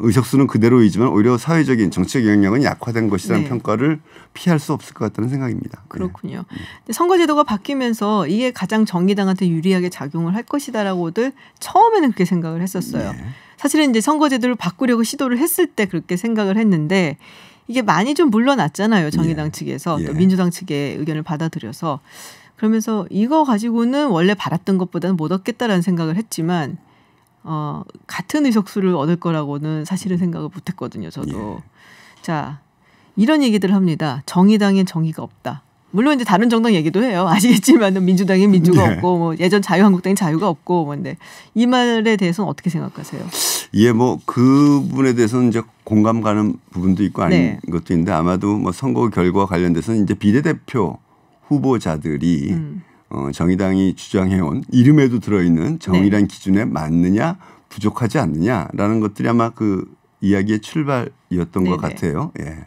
의석수는 그대로이지만 오히려 사회적인 정치적 영향은 약화된 것이라는 평가를 피할 수 없을 것 같다는 생각입니다. 그렇군요. 근데 선거제도가 바뀌면서 이게 가장 정의당한테 유리하게 작용을 할 것이다라고들 처음에는 그렇게 생각을 했었어요. 사실은 이제 선거제도를 바꾸려고 시도를 했을 때 그렇게 생각을 했는데 이게 많이 좀 물러났잖아요. 정의당 측에서 또 민주당 측의 의견을 받아들여서 그러면서 이거 가지고는 원래 바랐던 것보다는 못 얻겠다라는 생각을 했지만 같은 의석수를 얻을 거라고는 사실은 생각을 못했거든요. 저도. 자, 이런 얘기들을 합니다. 정의당엔 정의가 없다. 물론 이제 다른 정당 얘기도 해요. 아시겠지만 민주당엔 민주가 없고 뭐 예전 자유한국당엔 자유가 없고 뭔데 이 말에 대해서는 어떻게 생각하세요? 뭐 그 부분에 대해서는 이제 공감 가는 부분도 있고 아닌 것도 있는데 아마도 뭐 선거 결과와 관련돼서는 이제 비례대표 후보자들이 정의당이 주장해온 이름에도 들어있는 정의란 기준에 맞느냐 부족하지 않느냐라는 것들이 아마 그 이야기의 출발이었던 것 같아요. 예.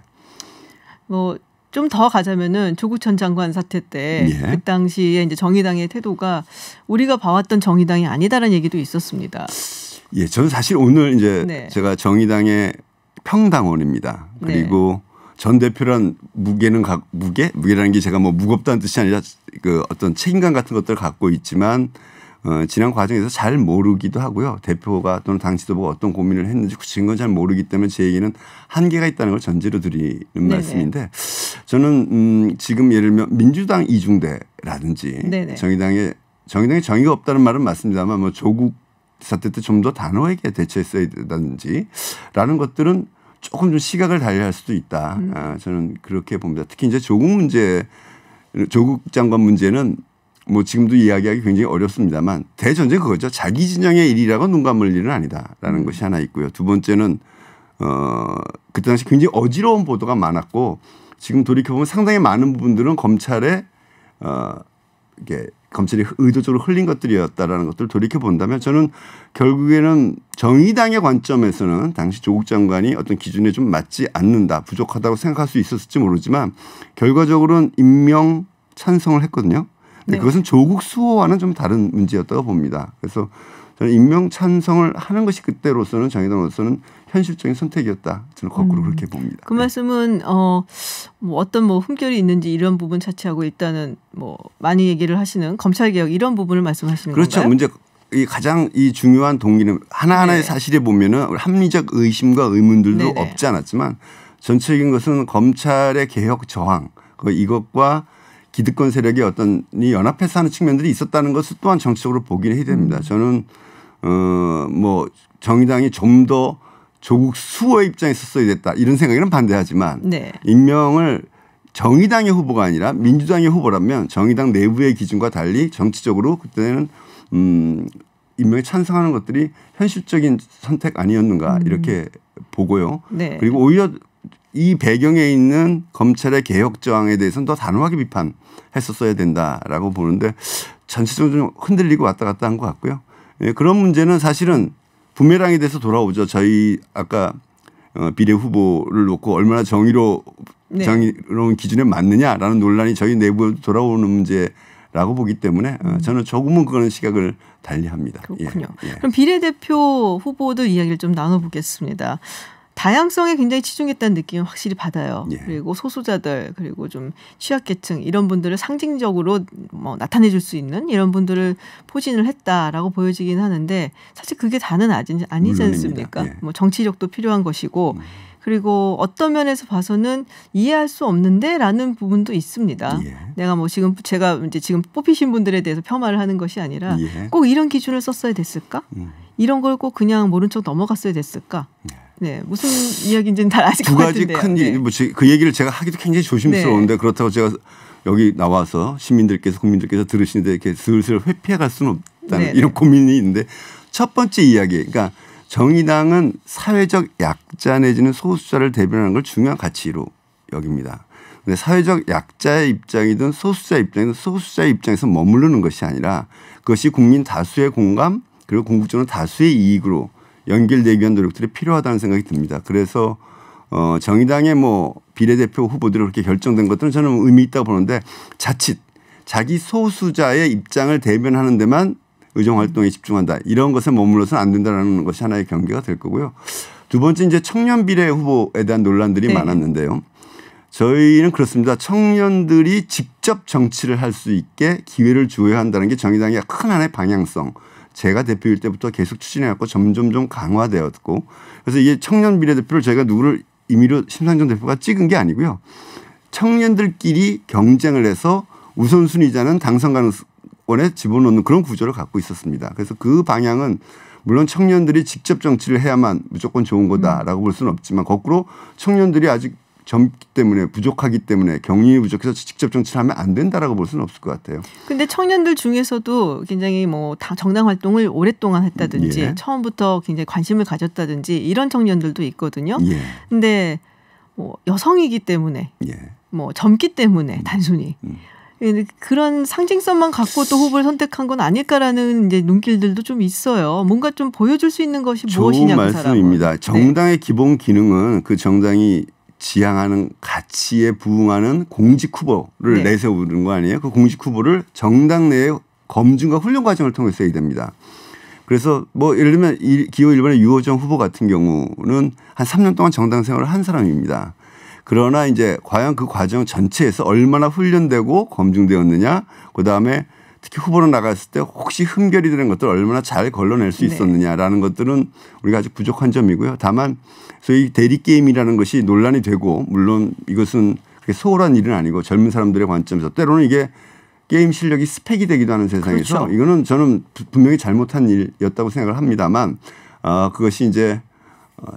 뭐 좀 더 가자면은 조국 전 장관 사태 때 그 당시에 이제 정의당의 태도가 우리가 봐왔던 정의당이 아니다라는 얘기도 있었습니다. 예, 저는 사실 오늘 이제 제가 정의당의 평당원입니다. 그리고 전 대표란 무게라는 게 제가 뭐 무겁다는 뜻이 아니라 그 어떤 책임감 같은 것들을 갖고 있지만 지난 과정에서 잘 모르기도 하고요. 대표가 또는 당 지도부가 어떤 고민을 했는지 구체적인 건 잘 모르기 때문에 제 얘기는 한계가 있다는 걸 전제로 드리는 말씀인데 저는 지금 예를 들면 민주당 이중대라든지 정의당에 정의가 없다는 말은 맞습니다만 뭐 조국 사태 때 좀 더 단호하게 대처했어야 된다든지라는 것들은 조금 좀 시각을 달리할 수도 있다. 저는 그렇게 봅니다. 특히 이제 조국 장관 문제는 뭐 지금도 이야기하기 굉장히 어렵습니다만 대전제 그거죠. 자기 진영의 일이라고 눈 감을 일은 아니다라는 것이 하나 있고요. 두 번째는 그때 당시 굉장히 어지러운 보도가 많았고 지금 돌이켜보면 상당히 많은 부분들은 검찰에 이게 검찰이 의도적으로 흘린 것들이었다라는 것들을 돌이켜본다면 저는 결국에는 정의당의 관점에서는 당시 조국 장관이 어떤 기준에 좀 맞지 않는다, 부족하다고 생각할 수 있었을지 모르지만 결과적으로는 임명 찬성을 했거든요. 근데 그것은 조국 수호와는 좀 다른 문제였다고 봅니다. 그래서 저는 임명 찬성을 하는 것이 그때로서는 정의당으로서는 현실적인 선택이었다. 저는 거꾸로 그렇게 봅니다. 그 말씀은 뭐 어떤 뭐 흠결이 있는지 이런 부분 차치하고 일단은 뭐 많이 얘기를 하시는 검찰 개혁 이런 부분을 말씀하시는 그렇죠. 건가요? 문제 이 가장 이 중요한 동기는 하나하나의 사실에 보면은 합리적 의심과 의문들도 없지 않았지만 전체적인 것은 검찰의 개혁 저항 이것과 기득권 세력의 어떤 연합해서 하는 측면들이 있었다는 것을 또한 정치적으로 보긴 해야 됩니다. 저는 뭐 정의당이 좀 더 조국 수호의 입장에 섰어야 됐다 이런 생각에는 반대하지만 임명을 정의당의 후보가 아니라 민주당의 후보라면 정의당 내부의 기준과 달리 정치적으로 그때는 임명에 찬성하는 것들이 현실적인 선택 아니었는가 이렇게 보고요. 그리고 오히려 이 배경에 있는 검찰의 개혁 저항에 대해서는 더 단호하게 비판했었어야 된다라고 보는데 전체적으로 좀 흔들리고 왔다 갔다 한 것 같고요. 그런 문제는 사실은 부메랑에 대해서 돌아오죠. 저희 아까 비례 후보를 놓고 얼마나 정의로운 기준에 맞느냐라는 논란이 저희 내부에 돌아오는 문제라고 보기 때문에 저는 조금은 그런 시각을 달리합니다. 그렇군요. 그럼 비례대표 후보들 이야기를 좀 나눠보겠습니다. 다양성에 굉장히 치중했다는 느낌을 확실히 받아요. 그리고 소수자들 그리고 좀 취약계층 이런 분들을 상징적으로 뭐 나타내줄 수 있는 이런 분들을 포진을 했다라고 보여지긴 하는데 사실 그게 다는 아니지 않습니까? 뭐 정치력도 필요한 것이고 그리고 어떤 면에서 봐서는 이해할 수 없는데라는 부분도 있습니다. 내가 뭐 제가 이제 지금 뽑히신 분들에 대해서 폄하를 하는 것이 아니라 꼭 이런 기준을 썼어야 됐을까? 이런 걸 꼭 그냥 모른 척 넘어갔어야 됐을까? 무슨 이야기인지는 다 아실 것 같은데요. 두 가지 큰 그 얘기를 제가 하기도 굉장히 조심스러운데 그렇다고 제가 여기 나와서 국민들께서 들으시는데 이렇게 슬슬 회피해갈 수는 없다는 이런 고민이 있는데 첫 번째 이야기, 그러니까 정의당은 사회적 약자 내지는 소수자를 대변하는 걸 중요한 가치로 여깁니다. 근데 사회적 약자의 입장이든 소수자의 입장이든 소수자의 입장에서 머무르는 것이 아니라 그것이 국민 다수의 공감 그리고 궁극적으로 다수의 이익으로 연결되기 위한 노력들이 필요하다는 생각이 듭니다. 그래서 정의당의 뭐 비례대표 후보들이 그렇게 결정된 것들은 저는 의미 있다고 보는데 자칫 자기 소수자의 입장을 대변하는 데만 의정활동에 집중한다. 이런 것에 머물러서는 안 된다는 것이 하나의 경계가 될 거고요. 두 번째 이제 청년 비례 후보에 대한 논란들이 많았는데요. 저희는 그렇습니다. 청년들이 직접 정치를 할 수 있게 기회를 주어야 한다는 게 정의당의 큰 하나의 방향성. 제가 대표일 때부터 계속 추진해왔고 점점 좀 강화되었고 그래서 이게 청년 비례대표를 저희가 누구를 임의로 심상정 대표가 찍은 게 아니고요. 청년들끼리 경쟁을 해서 우선순위자는 당선 가능성에 집어넣는 그런 구조를 갖고 있었습니다. 그래서 그 방향은 물론 청년들이 직접 정치를 해야만 무조건 좋은 거다라고 볼 수는 없지만 거꾸로 청년들이 아직 젊기 때문에 부족하기 때문에 경륜이 부족해서 직접 정치를 하면 안 된다라고 볼 수는 없을 것 같아요. 그런데 청년들 중에서도 굉장히 뭐 정당 활동을 오랫동안 했다든지 처음부터 굉장히 관심을 가졌다든지 이런 청년들도 있거든요. 그런데 뭐 여성이기 때문에 뭐 젊기 때문에 단순히 그런 상징성만 갖고 또 후보를 선택한 건 아닐까라는 이제 눈길들도 좀 있어요. 뭔가 좀 보여줄 수 있는 것이 무엇이냐. 좋은 말씀입니다. 정당의 기본 기능은 그 정당이 지향하는 가치에 부응하는 공직 후보를 내세우는 거 아니에요? 그 공직 후보를 정당 내의 검증과 훈련 과정을 통해서 해야 됩니다. 그래서 뭐 예를 들면 기호 1번의 유호정 후보 같은 경우는 한 3년 동안 정당 생활을 한 사람입니다. 그러나 이제 과연 그 과정 전체에서 얼마나 훈련되고 검증되었느냐, 그다음에 특히 후보로 나갔을 때 혹시 흠결이 되는 것들을 얼마나 잘 걸러낼 수 있었느냐라는 것들은 우리가 아직 부족한 점이고요. 다만 소위 대리게임이라는 것이 논란이 되고, 물론 이것은 그렇게 소홀한 일은 아니고 젊은 사람들의 관점에서 때로는 이게 게임 실력이 스펙이 되기도 하는 세상에서 그렇죠. 이거는 저는 분명히 잘못한 일이었다고 생각을 합니다만 그것이 이제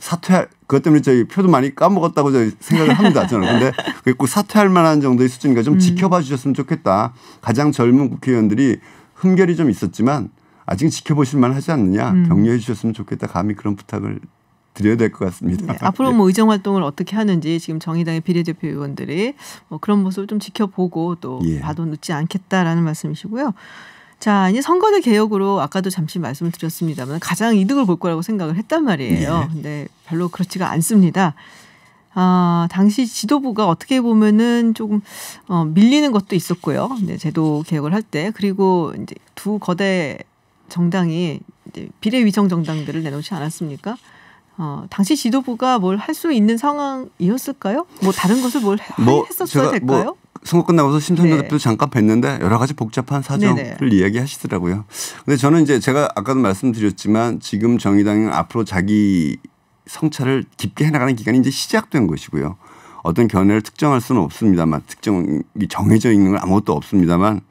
사퇴할 그것 때문에 저희 표도 많이 까먹었다고 저희 생각을 합니다. 저는. 근데 꼭 사퇴할 만한 정도의 수준이니까 좀 지켜봐 주셨으면 좋겠다. 가장 젊은 국회의원들이 흠결이 좀 있었지만 아직 지켜보실 만하지 않느냐. 격려해 주셨으면 좋겠다. 감히 그런 부탁을 드려야 될 것 같습니다. 네, 앞으로 뭐 의정 활동을 어떻게 하는지 지금 정의당의 비례대표 의원들이 뭐 그런 모습을 좀 지켜보고 또 봐도 늦지 않겠다라는 말씀이시고요. 자, 이제 선거제 개혁으로 아까도 잠시 말씀을 드렸습니다만 가장 이득을 볼 거라고 생각을 했단 말이에요. 근데 별로 그렇지가 않습니다. 당시 지도부가 어떻게 보면은 조금 밀리는 것도 있었고요. 네, 제도 개혁을 할 때 그리고 이제 두 거대 정당이 이제 비례 위성 정당들을 내놓지 않았습니까? 당시 지도부가 뭘 할 수 있는 상황이었을까요? 뭐 다른 것을 뭘 했었어야 될까요? 선거 끝나고서 심상정 대표 잠깐 뵀는데 여러 가지 복잡한 사정을 이야기하시더라고요. 근데 저는 이제 제가 아까도 말씀드렸지만 지금 정의당은 앞으로 자기 성찰을 깊게 해나가는 기간이 이제 시작된 것이고요. 어떤 견해를 특정할 수는 없습니다만 특정이 정해져 있는 건 아무것도 없습니다만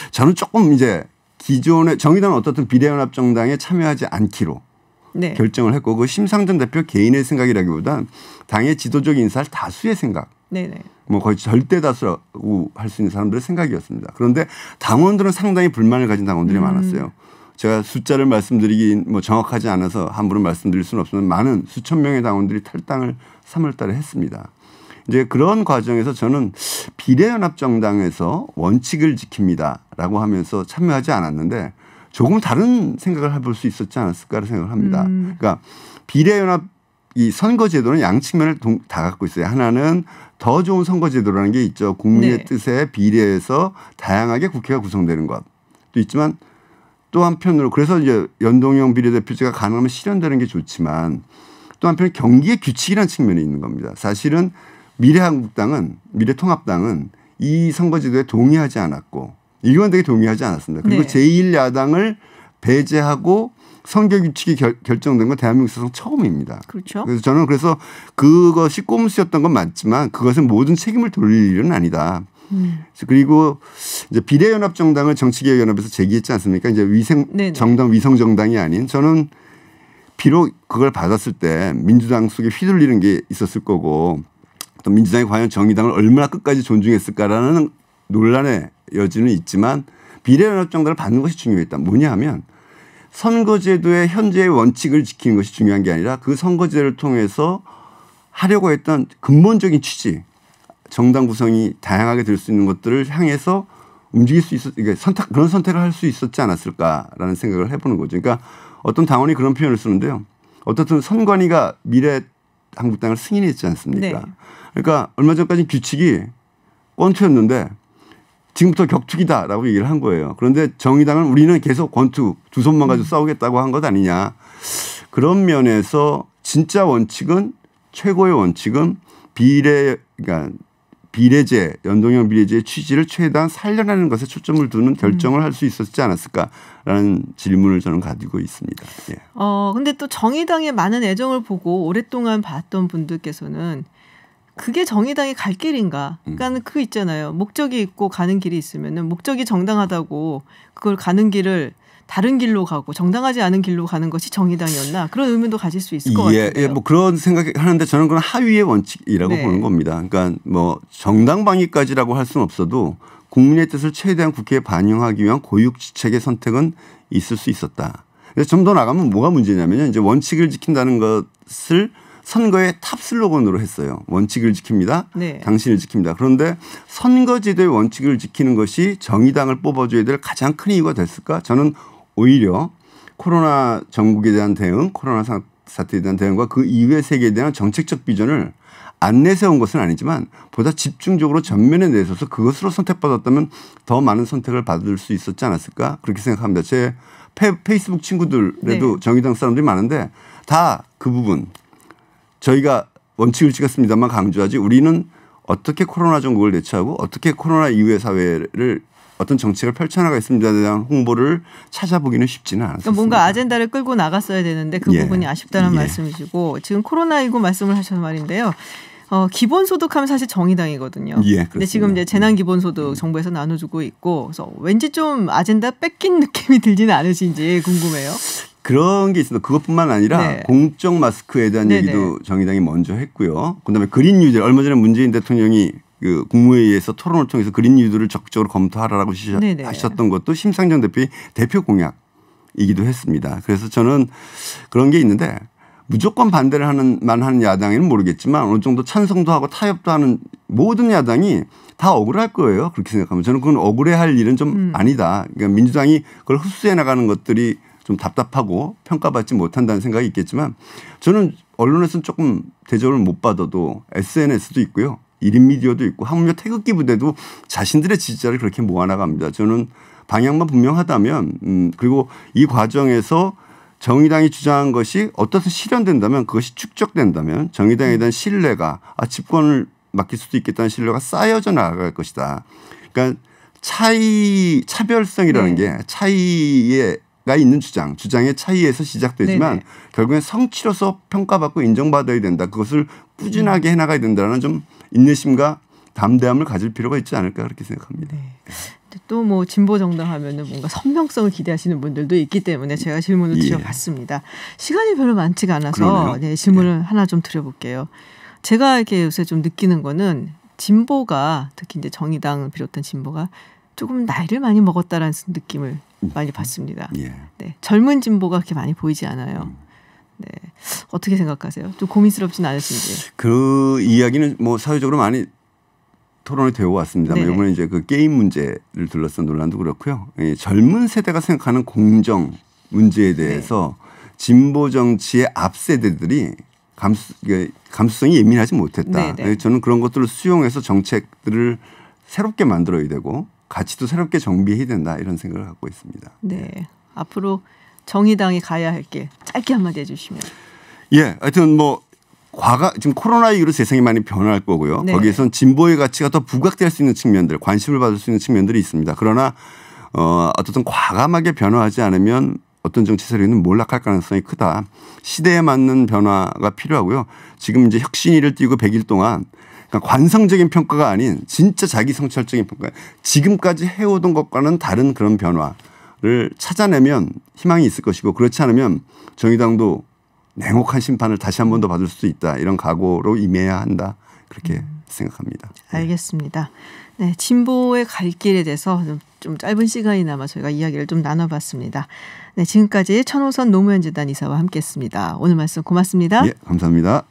저는 조금 이제 기존의 정의당은 어떻든 비례연합정당에 참여하지 않기로 결정을 했고 그 심상정 대표 개인의 생각이라기보단 당의 지도적 인사를 다수의 생각. 뭐 거의 절대 다수라고 할 수 있는 사람들의 생각이었습니다. 그런데 당원들은 상당히 불만을 가진 당원들이 많았어요. 제가 숫자를 말씀드리긴 뭐 정확하지 않아서 함부로 말씀드릴 수는 없지만 많은 수천 명의 당원들이 탈당을 3월 달에 했습니다. 이제 그런 과정에서 저는 비례연합정당에서 원칙을 지킵니다라고 하면서 참여하지 않았는데 조금 다른 생각을 해볼 수 있었지 않았을까를 생각을 합니다. 그러니까 비례연합 이 선거제도는 양측면을 다 갖고 있어요. 하나는 더 좋은 선거제도라는 게 있죠. 국민의 뜻에 비례해서 다양하게 국회가 구성되는 것도 있지만 또 한편으로 그래서 이제 연동형 비례대표제가 가능하면 실현되는 게 좋지만 또 한편 경기의 규칙이라는 측면이 있는 겁니다. 사실은 미래통합당은 이 선거제도에 동의하지 않았고 일관되게 동의하지 않았습니다. 그리고 제1야당을 배제하고 선거 규칙이 결정된 건 대한민국에서 처음입니다. 그렇죠. 그래서 저는 그것이 꼼수였던 건 맞지만 그것은 모든 책임을 돌릴 일은 아니다. 그리고 이제 비례연합정당을 정치개혁연합에서 제기했지 않습니까? 이제 위성정당이 아닌 저는 비록 그걸 받았을 때 민주당 속에 휘둘리는 게 있었을 거고 또 민주당이 과연 정의당을 얼마나 끝까지 존중했을까라는 논란의 여지는 있지만 비례연합정당을 받는 것이 중요했다. 뭐냐 하면 선거제도의 현재의 원칙을 지키는 것이 중요한 게 아니라 그 선거제도를 통해서 하려고 했던 근본적인 취지, 정당 구성이 다양하게 될 수 있는 것들을 향해서 움직일 수 그런 선택을 할 수 있었지 않았을까라는 생각을 해보는 거죠. 그러니까 어떤 당원이 그런 표현을 쓰는데요. 어떻든 선관위가 미래한국당을 승인했지 않습니까? 그러니까 얼마 전까지 규칙이 권투였는데 지금부터 격투기다라고 얘기를 한 거예요. 그런데 정의당은 우리는 계속 권투 두 손만 가지고 싸우겠다고 한 것 아니냐. 그런 면에서 진짜 원칙은 최고의 원칙은 그러니까 비례제, 연동형 비례제의 취지를 최대한 살려내는 것에 초점을 두는 결정을 할 수 있었지 않았을까라는 질문을 저는 가지고 있습니다. 근데 또 정의당의 많은 애정을 보고 오랫동안 봤던 분들께서는 그게 정의당의 갈 길인가? 그러니까 그 있잖아요. 목적이 있고 가는 길이 있으면은 목적이 정당하다고 그걸 가는 길을 다른 길로 가고 정당하지 않은 길로 가는 것이 정의당이었나? 그런 의문도 가질 수 있을 것 같아요. 뭐 그런 생각하는데 저는 그건 하위의 원칙이라고 보는 겁니다. 그러니까 뭐 정당 방위까지라고 할 수는 없어도 국민의 뜻을 최대한 국회에 반영하기 위한 고육지책의 선택은 있을 수 있었다. 그래서 좀 더 나가면 뭐가 문제냐면요. 이제 원칙을 지킨다는 것을 선거의 탑 슬로건으로 했어요. 원칙을 지킵니다. 네. 당신을 지킵니다. 그런데 선거제도의 원칙을 지키는 것이 정의당을 뽑아줘야 될 가장 큰 이유가 됐을까? 저는 오히려 코로나 전국에 대한 대응, 코로나 사태에 대한 대응과 그 이후의 세계에 대한 정책적 비전을 안 내세운 것은 아니지만 보다 집중적으로 전면에 내서서 그것으로 선택받았다면 더 많은 선택을 받을 수 있었지 않았을까? 그렇게 생각합니다. 제 페이스북 친구들에도 네. 정의당 사람들이 많은데 다 그 부분 저희가 원칙을 지켰습니다만 강조하지 우리는 어떻게 코로나 전국을 대처하고 어떻게 코로나 이후의 사회를 어떤 정책을 펼쳐나가겠습니다에 대한 홍보를 찾아보기는 쉽지는 않았습니다. 그러니까 뭔가 아젠다를 끌고 나갔어야 되는데 그 부분이 아쉽다는 말씀이시고 지금 코로나19 말씀을 하셔서 말인데요. 기본소득하면 사실 정의당이거든요. 근데 지금 이제 재난기본소득 정부에서 나눠주고 있고 그래서 왠지 좀 아젠다 뺏긴 느낌이 들지는 않으신지 궁금해요. 그런 게 있습니다. 그것뿐만 아니라 공적 마스크에 대한 얘기도 정의당이 먼저 했고요. 그다음에 그린 뉴딜 얼마 전에 문재인 대통령이 그 국무회의에서 토론을 통해서 그린 뉴딜을 적극적으로 검토하라고 하셨던 것도 심상정 대표의 대표 공약이기도 했습니다. 그래서 저는 그런 게 있는데 무조건 반대를 하는 야당에는 모르겠지만 어느 정도 찬성도 하고 타협도 하는 모든 야당이 다 억울할 거예요. 그렇게 생각하면 저는 그건 억울해할 일은 좀 아니다. 그러니까 민주당이 그걸 흡수해 나가는 것들이 좀 답답하고 평가받지 못한다는 생각이 있겠지만 저는 언론에서는 조금 대접을 못 받아도 SNS도 있고요. 1인 미디어도 있고 하물며 태극기 부대도 자신들의 지지자를 그렇게 모아나갑니다. 저는 방향만 분명하다면 그리고 이 과정에서 정의당이 주장한 것이 어떻게 실현된다면 그것이 축적된다면 정의당에 대한 신뢰가 집권을 맡길 수도 있겠다는 신뢰가 쌓여져 나갈 것이다. 그러니까 차별성이라는 게 차이가 있는 주장의 차이에서 시작되지만 결국엔 성취로서 평가받고 인정받아야 된다. 그것을 꾸준하게 해나가야 된다는 좀 인내심과 담대함을 가질 필요가 있지 않을까 그렇게 생각합니다. 또 뭐 진보 정당 하면은 뭔가 선명성을 기대하시는 분들도 있기 때문에 제가 질문을 드려봤습니다. 시간이 별로 많지가 않아서 질문을 하나 좀 드려볼게요. 제가 이렇게 요새 좀 느끼는 거는 진보가 특히 이제 정의당을 비롯한 진보가 조금 나이를 많이 먹었다라는 느낌을 많이 받습니다. 젊은 진보가 그렇게 많이 보이지 않아요. 어떻게 생각하세요? 좀 고민스럽진 않으신지. 그 이야기는 뭐 사회적으로 많이 토론이 되어 왔습니다만 이번에 이제 그 게임 문제를 둘러싼 논란도 그렇고요. 젊은 세대가 생각하는 공정 문제에 대해서 진보 정치의 앞 세대들이 감수성이 예민하지 못했다. 저는 그런 것들을 수용해서 정책들을 새롭게 만들어야 되고 가치도 새롭게 정비해야 된다 이런 생각을 갖고 있습니다. 앞으로 정의당이 가야 할 길 짧게 한마디 해주시면. 하여튼 뭐 지금 코로나 이후로 세상이 많이 변할 거고요. 거기에선 진보의 가치가 더 부각될 수 있는 측면들, 관심을 받을 수 있는 측면들이 있습니다. 그러나 어떤 과감하게 변화하지 않으면 어떤 정치 세력은 몰락할 가능성이 크다. 시대에 맞는 변화가 필요하고요. 지금 이제 혁신위를 띄고 100일 동안 그러니까 관성적인 평가가 아닌 진짜 자기 성찰적인 평가. 지금까지 해오던 것과는 다른 그런 변화를 찾아내면 희망이 있을 것이고 그렇지 않으면 정의당도 냉혹한 심판을 다시 한 번 더 받을 수도 있다. 이런 각오로 임해야 한다. 그렇게 생각합니다. 알겠습니다. 진보의 갈 길에 대해서 좀 짧은 시간이나마 저희가 이야기를 좀 나눠봤습니다. 지금까지 천호선 노무현 재단 이사와 함께했습니다. 오늘 말씀 고맙습니다. 감사합니다.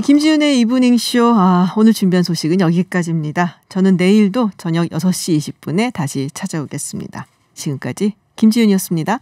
김지윤의 이브닝쇼 오늘 준비한 소식은 여기까지입니다. 저는 내일도 저녁 6시 20분에 다시 찾아오겠습니다. 지금까지 김지윤이었습니다.